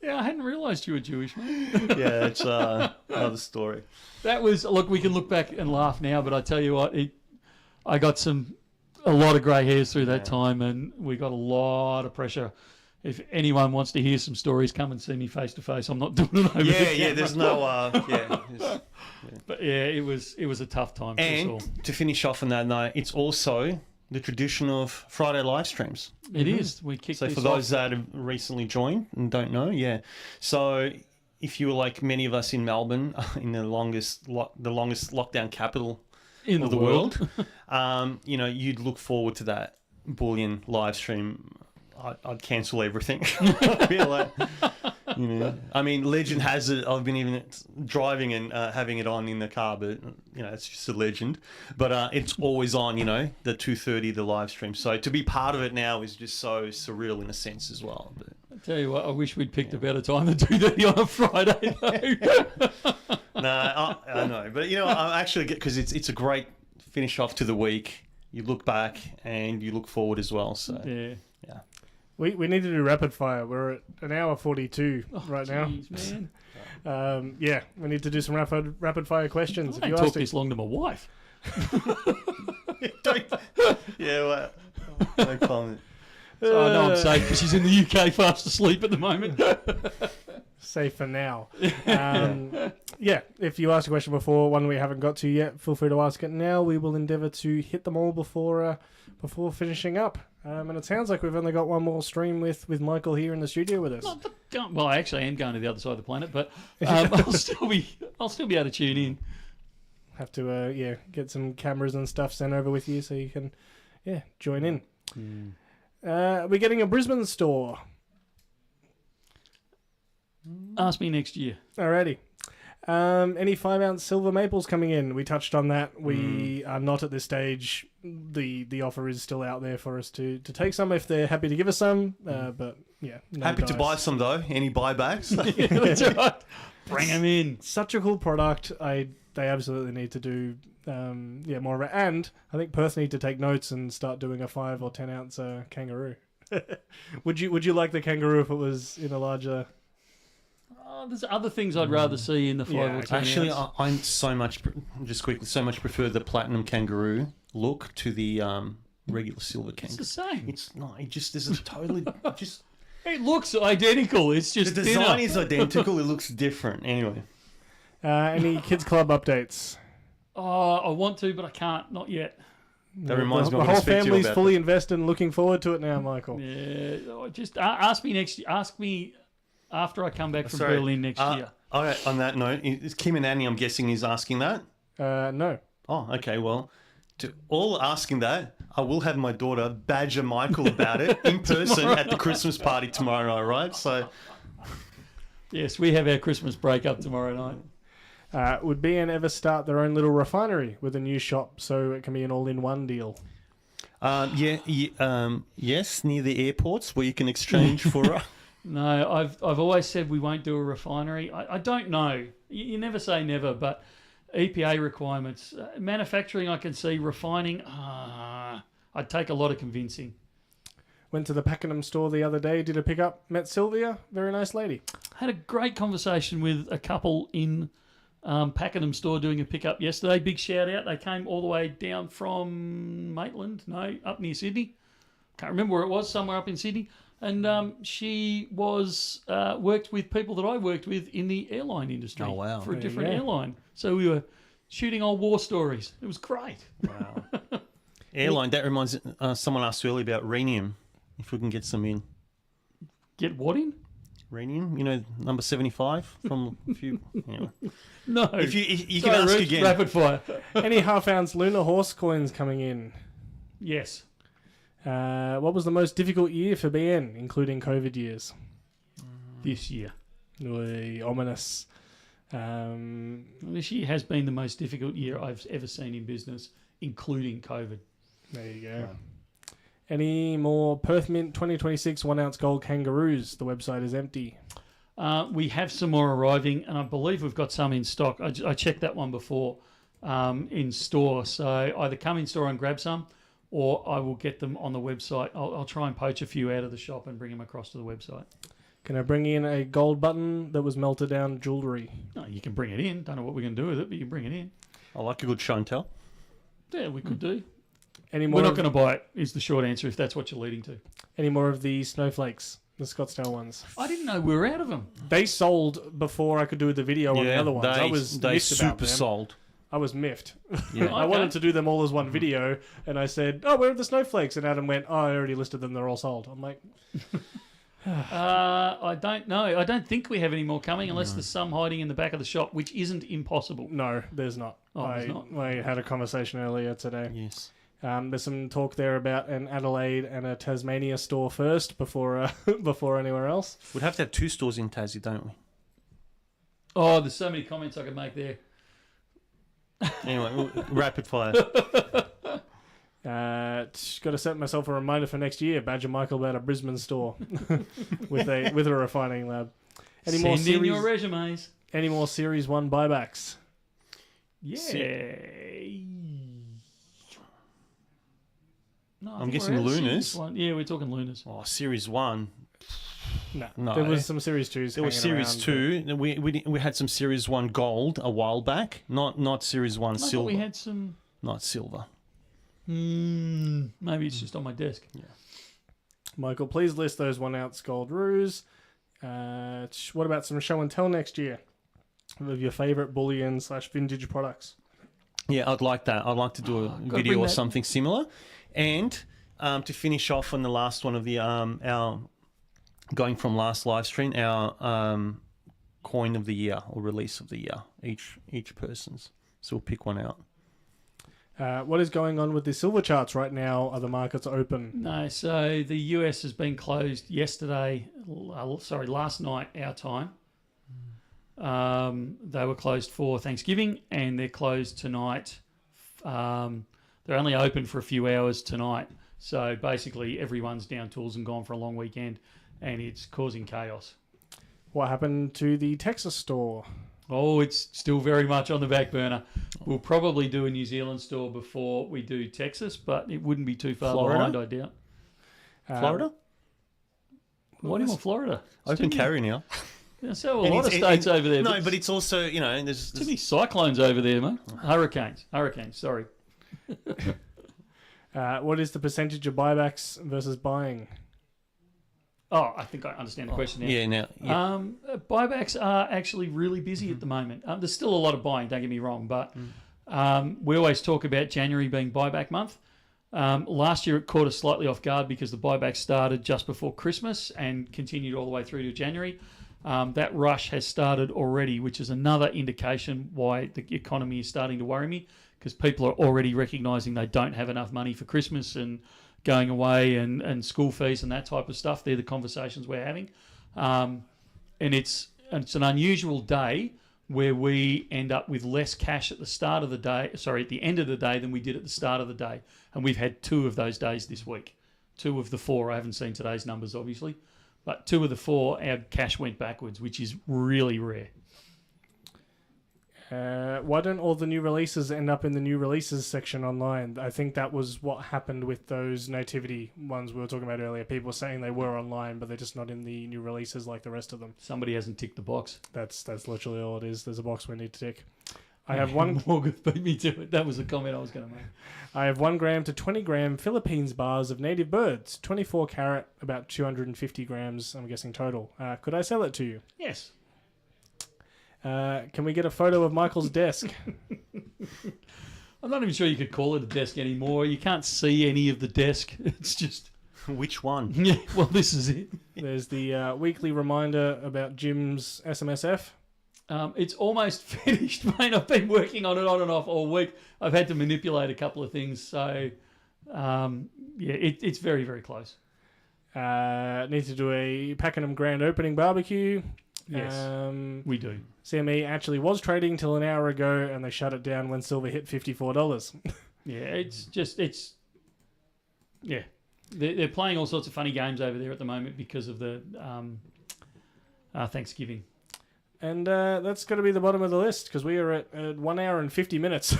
Yeah, I hadn't realised you were Jewish, mate. Yeah, it's another story. That was, look, we can look back and laugh now, but I tell you what, I got a lot of grey hairs through that time, and we got a lot of pressure. If anyone wants to hear some stories, come and see me face to face. I'm not doing it over the camera. There's no, But yeah, it was a tough time for us all. And to finish off on that note, it's also the tradition of Friday live streams. It is. We kicked So this for those that have recently joined and don't know, So if you were like many of us in Melbourne, in the longest lockdown capital in of the world, you'd look forward to that Bullion live stream. I'd cancel everything. I'd be like, I mean, legend has it. I've been even driving and having it on in the car, but it's just a legend. But it's always on. The 2:30, the live stream. So to be part of it now is just so surreal in a sense as well. But, I tell you what, I wish we'd picked a better time to do that on a Friday though. No, I know, but I actually get, because it's a great finish off to the week. You look back and you look forward as well. So yeah. We need to do rapid fire. We're at an hour 42 right geez, man. now. We need to do some rapid fire questions. I don't talk this long to my wife. No comment. So I know I'm safe because she's in the UK fast asleep at the moment. Safe for now. If you asked a question before, one we haven't got to yet, feel free to ask it now. We will endeavour to hit them all before finishing up. And it sounds like we've only got one more stream with Michael here in the studio with us. Well, I actually am going to the other side of the planet, but I'll still be able to tune in. Have to get some cameras and stuff sent over with you so you can join in. We're getting a Brisbane store. Ask me next year. Alrighty. Any 5-ounce silver maples coming in? We touched on that. We are not at this stage. The offer is still out there for us to take some if they're happy to give us some. But no happy dice. to buy some though. Any buybacks? That's right. Bring them in. Such a cool product. They absolutely need to do more of it. And I think Perth need to take notes and start doing a 5 or 10 ounce kangaroo. Would you like the kangaroo if it was in a larger? There's other things I'd rather see in the 5 or 10 Actually, ounce. I'm so much prefer the platinum kangaroo look to the regular silver kangaroo. It's the same. It's not. It just is a totally just. It looks identical. It's just The design is identical. It looks different. Anyway. Any kids club updates? Oh, I want to, but I can't. Not yet. That reminds me. The whole family's fully invested and looking forward to it now, Michael. Yeah. Just ask me next. Ask me after I come back from Berlin next year. All right, on that note, is Kim and Annie, I'm guessing, is asking that? No. Oh, okay. Well, to all asking that, I will have my daughter badger Michael about it in person at the Christmas party tomorrow night, right? So, yes, we have our Christmas break up tomorrow night. Would BN ever start their own little refinery with a new shop so it can be an all-in-one deal? Yes, near the airports where you can exchange for... No, I've always said we won't do a refinery. I don't know. You never say never, but EPA requirements, manufacturing I can see, refining, I'd take a lot of convincing. Went to the Pakenham store the other day, did a pickup, met Sylvia, very nice lady. Had a great conversation with a couple in Pakenham store doing a pickup yesterday. Big shout out. They came all the way down from Maitland, up near Sydney. can't remember where it was, somewhere up in Sydney. And she was worked with people that I worked with in the airline industry. Oh, wow. For a There you different go. airline. So we were shooting old war stories. It was great. Wow. Airline, that reminds someone asked earlier about rhenium, if we can get some in. Get what in? Rhenium, you know, number 75 from a few. Anyway. No. If you Sorry, can ask Rich, again. Rapid fire. Any half-ounce lunar horse coins coming in? Yes. What was the most difficult year for BN, including COVID years? This year. Oy, ominous. This year has been the most difficult year I've ever seen in business, including COVID. There you go. Any more Perth Mint 2026 1-ounce gold kangaroos? The website is empty. We have some more arriving, and I believe we've got some in stock. I checked that one before in store. So either come in store and grab some, or I will get them on the website. I'll try and poach a few out of the shop and bring them across to the website. Can I bring in a gold button that was melted down jewellery? No, you can bring it in. Don't know what we're going to do with it, but you can bring it in. I like a good show and tell. Yeah, we could do. Any more? We're not going to buy it, is the short answer, if that's what you're leading to. Any more of the snowflakes, the Scottsdale ones? I didn't know we were out of them. They sold before I could do the video on the other ones. I was they miffed about super them. sold. I was miffed. Yeah. I wanted to do them all as one video, and I said, "Oh, where are the snowflakes?" And Adam went, "Oh, I already listed them. They're all sold." I'm like, I don't know. I don't think we have any more coming unless there's some hiding in the back of the shop, which isn't impossible. "No, there's not." Oh, there's not. I had a conversation earlier today. Yes. There's some talk there about an Adelaide and a Tasmania store first before before anywhere else. We'd have to have 2 stores in Tassie, don't we? Oh, there's so many comments I could make there. Anyway, rapid fire. Got to set myself a reminder for next year. Badger Michael about a Brisbane store with a refining lab. Any more Send in series? your resumes. Any more Series 1 buybacks? Yeah. No, I I'm think guessing we're at Series Lunars. 1. Yeah, we're talking Lunars. Oh, Series 1. No. There was some Series 2s. There was Series 2. We had some Series 1 gold a while back. Not Series 1 I thought silver. we had some... Not silver. Maybe it's just on my desk. Michael, please list those 1-ounce gold roos. What about some show and tell next year of your favourite bullion / vintage products? Yeah, I'd like that. I'd like to do a gotta video bring or that. something similar. And to finish off on the last one of the our going from last live stream, our coin of the year or release of the year, each person's. So we'll pick one out. What is going on with the silver charts right now? Are the markets open? No, so the US has been closed last night, our time. They were closed for Thanksgiving, and they're closed tonight. They're only open for a few hours tonight. So basically everyone's down tools and gone for a long weekend, and it's causing chaos. What happened to the Texas store? Oh, it's still very much on the back burner. We'll probably do a New Zealand store before we do Texas, but it wouldn't be too far Florida? behind, I doubt. Florida? Why do you want Florida? It's Open too carry now. many- So a And lot of it's- states over there. No, but it's also, you know, there's too many cyclones over there, mate. Hurricanes, sorry. What is the percentage of buybacks versus buying? Oh, I think I understand the question now. yeah, now. Yeah. Buybacks are actually really busy at the moment. There's still a lot of buying, don't get me wrong, but we always talk about January being buyback month. Last year it caught us slightly off guard because the buyback started just before Christmas and continued all the way through to January. That rush has started already, which is another indication why the economy is starting to worry me, because people are already recognising they don't have enough money for Christmas and going away and school fees and that type of stuff. They're the conversations we're having. And it's an unusual day where we end up with less cash at at the end of the day than we did at the start of the day. And we've had 2 of those days this week. 2 of the 4. I haven't seen today's numbers, obviously. But 2 of the 4, our cash went backwards, which is really rare. Why don't all the new releases end up in the new releases section online? I think that was what happened with those nativity ones we were talking about earlier. People were saying they were online, but they're just not in the new releases like the rest of them. Somebody hasn't ticked the box. That's literally all it is. There's a box we need to tick. I have one. Morgan beat me to it. That was the comment I was going to make. I have 1 gram to 20 gram Philippines bars of native birds, 24 carat, about 250 grams. I'm guessing total. Could I sell it to you? Yes. Can we get a photo of Michael's desk? I'm not even sure you could call it a desk anymore. You can't see any of the desk. It's just... Which one? Yeah, well, this is it. There's the weekly reminder about Jim's SMSF. It's almost finished, mate. I've been working on it on and off all week. I've had to manipulate a couple of things. So, it's very, very close. Need to do a Pakenham grand opening barbecue. Yes, we do. CME actually was trading till an hour ago, and they shut it down when silver hit $54. Yeah, They're playing all sorts of funny games over there at the moment because of the Thanksgiving. And that's got to be the bottom of the list because we are at 1 hour and 50 minutes.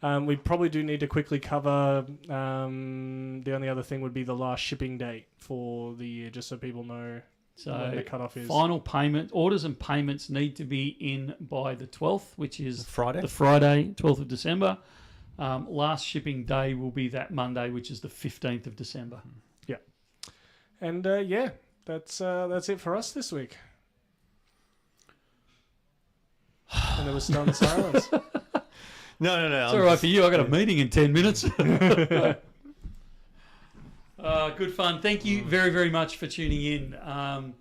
We probably do need to quickly cover. The only other thing would be the last shipping date for the year, just so people know when the cutoff is. Final payment orders and payments need to be in by the 12th, which is Friday. The Friday, 12th of December. Last shipping day will be that Monday, which is the 15th of December. Yeah. And that's it for us this week. And there was stunned silence. No. It's all right for you. I got a meeting in 10 minutes. Good fun. Thank you very, very much for tuning in.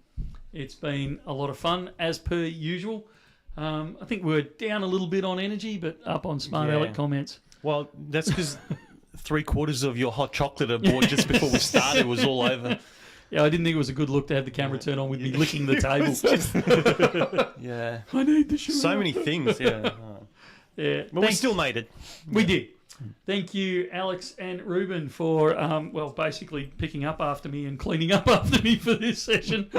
It's been a lot of fun, as per usual. I think we're down a little bit on energy, but up on Smart Alec comments. Well, that's because 3/4 of your hot chocolate I bought just before we started was all over. Yeah, I didn't think it was a good look to have the camera turn on with me licking the table. Yeah. I need the sugar. So many things, yeah. Yeah. But we still made it. We did. Thank you, Alex and Ruben, for, basically picking up after me and cleaning up after me for this session.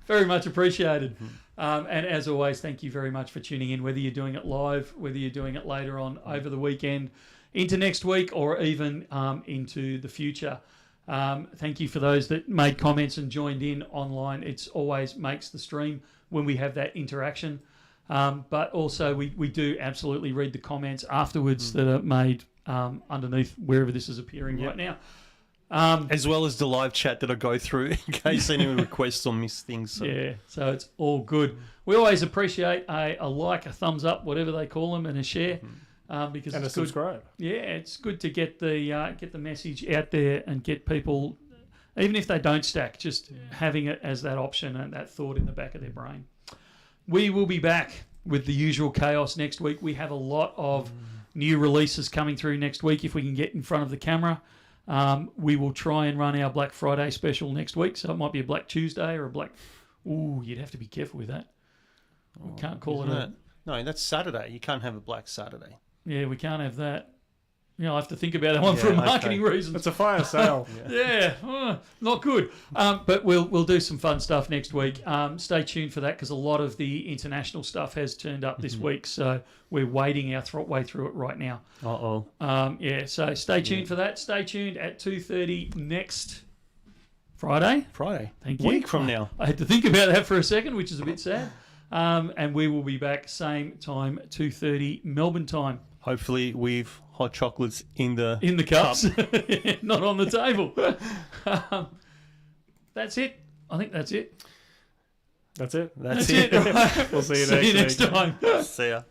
Very much appreciated. And as always, thank you very much for tuning in, whether you're doing it live, whether you're doing it later on over the weekend, into next week, or even into the future. Thank you for those that made comments and joined in online. It's always makes the stream when we have that interaction. But also we do absolutely read the comments afterwards that are made underneath wherever this is appearing right now. As well as the live chat that I go through in case anyone requests or miss things. So. Yeah, so it's all good. We always appreciate a like, a thumbs up, whatever they call them, and a share. Because and it's a subscribe. Yeah, it's good to get the message out there and get people, even if they don't stack, just having it as that option and that thought in the back of their brain. We will be back with the usual chaos next week. We have a lot of new releases coming through next week if we can get in front of the camera. We will try and run our Black Friday special next week, so it might be a Black Tuesday or a Black... Ooh, you'd have to be careful with that. We can't call it a... No, that's Saturday. You can't have a Black Saturday. Yeah, we can't have that. I'll have to think about that one for marketing reasons. It's a fire sale. Not good. But we'll do some fun stuff next week. Stay tuned for that because a lot of the international stuff has turned up this week. So we're wading our way through it right now. Uh-oh. So stay tuned for that. Stay tuned at 2:30 next Friday. Thank you. Week from now. I had to think about that for a second, which is a bit sad. And we will be back same time, 2:30 Melbourne time. Hopefully with hot chocolates in the cups, not on the table. That's it. I think that's it. That's it. That's it. We'll see you next time. See ya.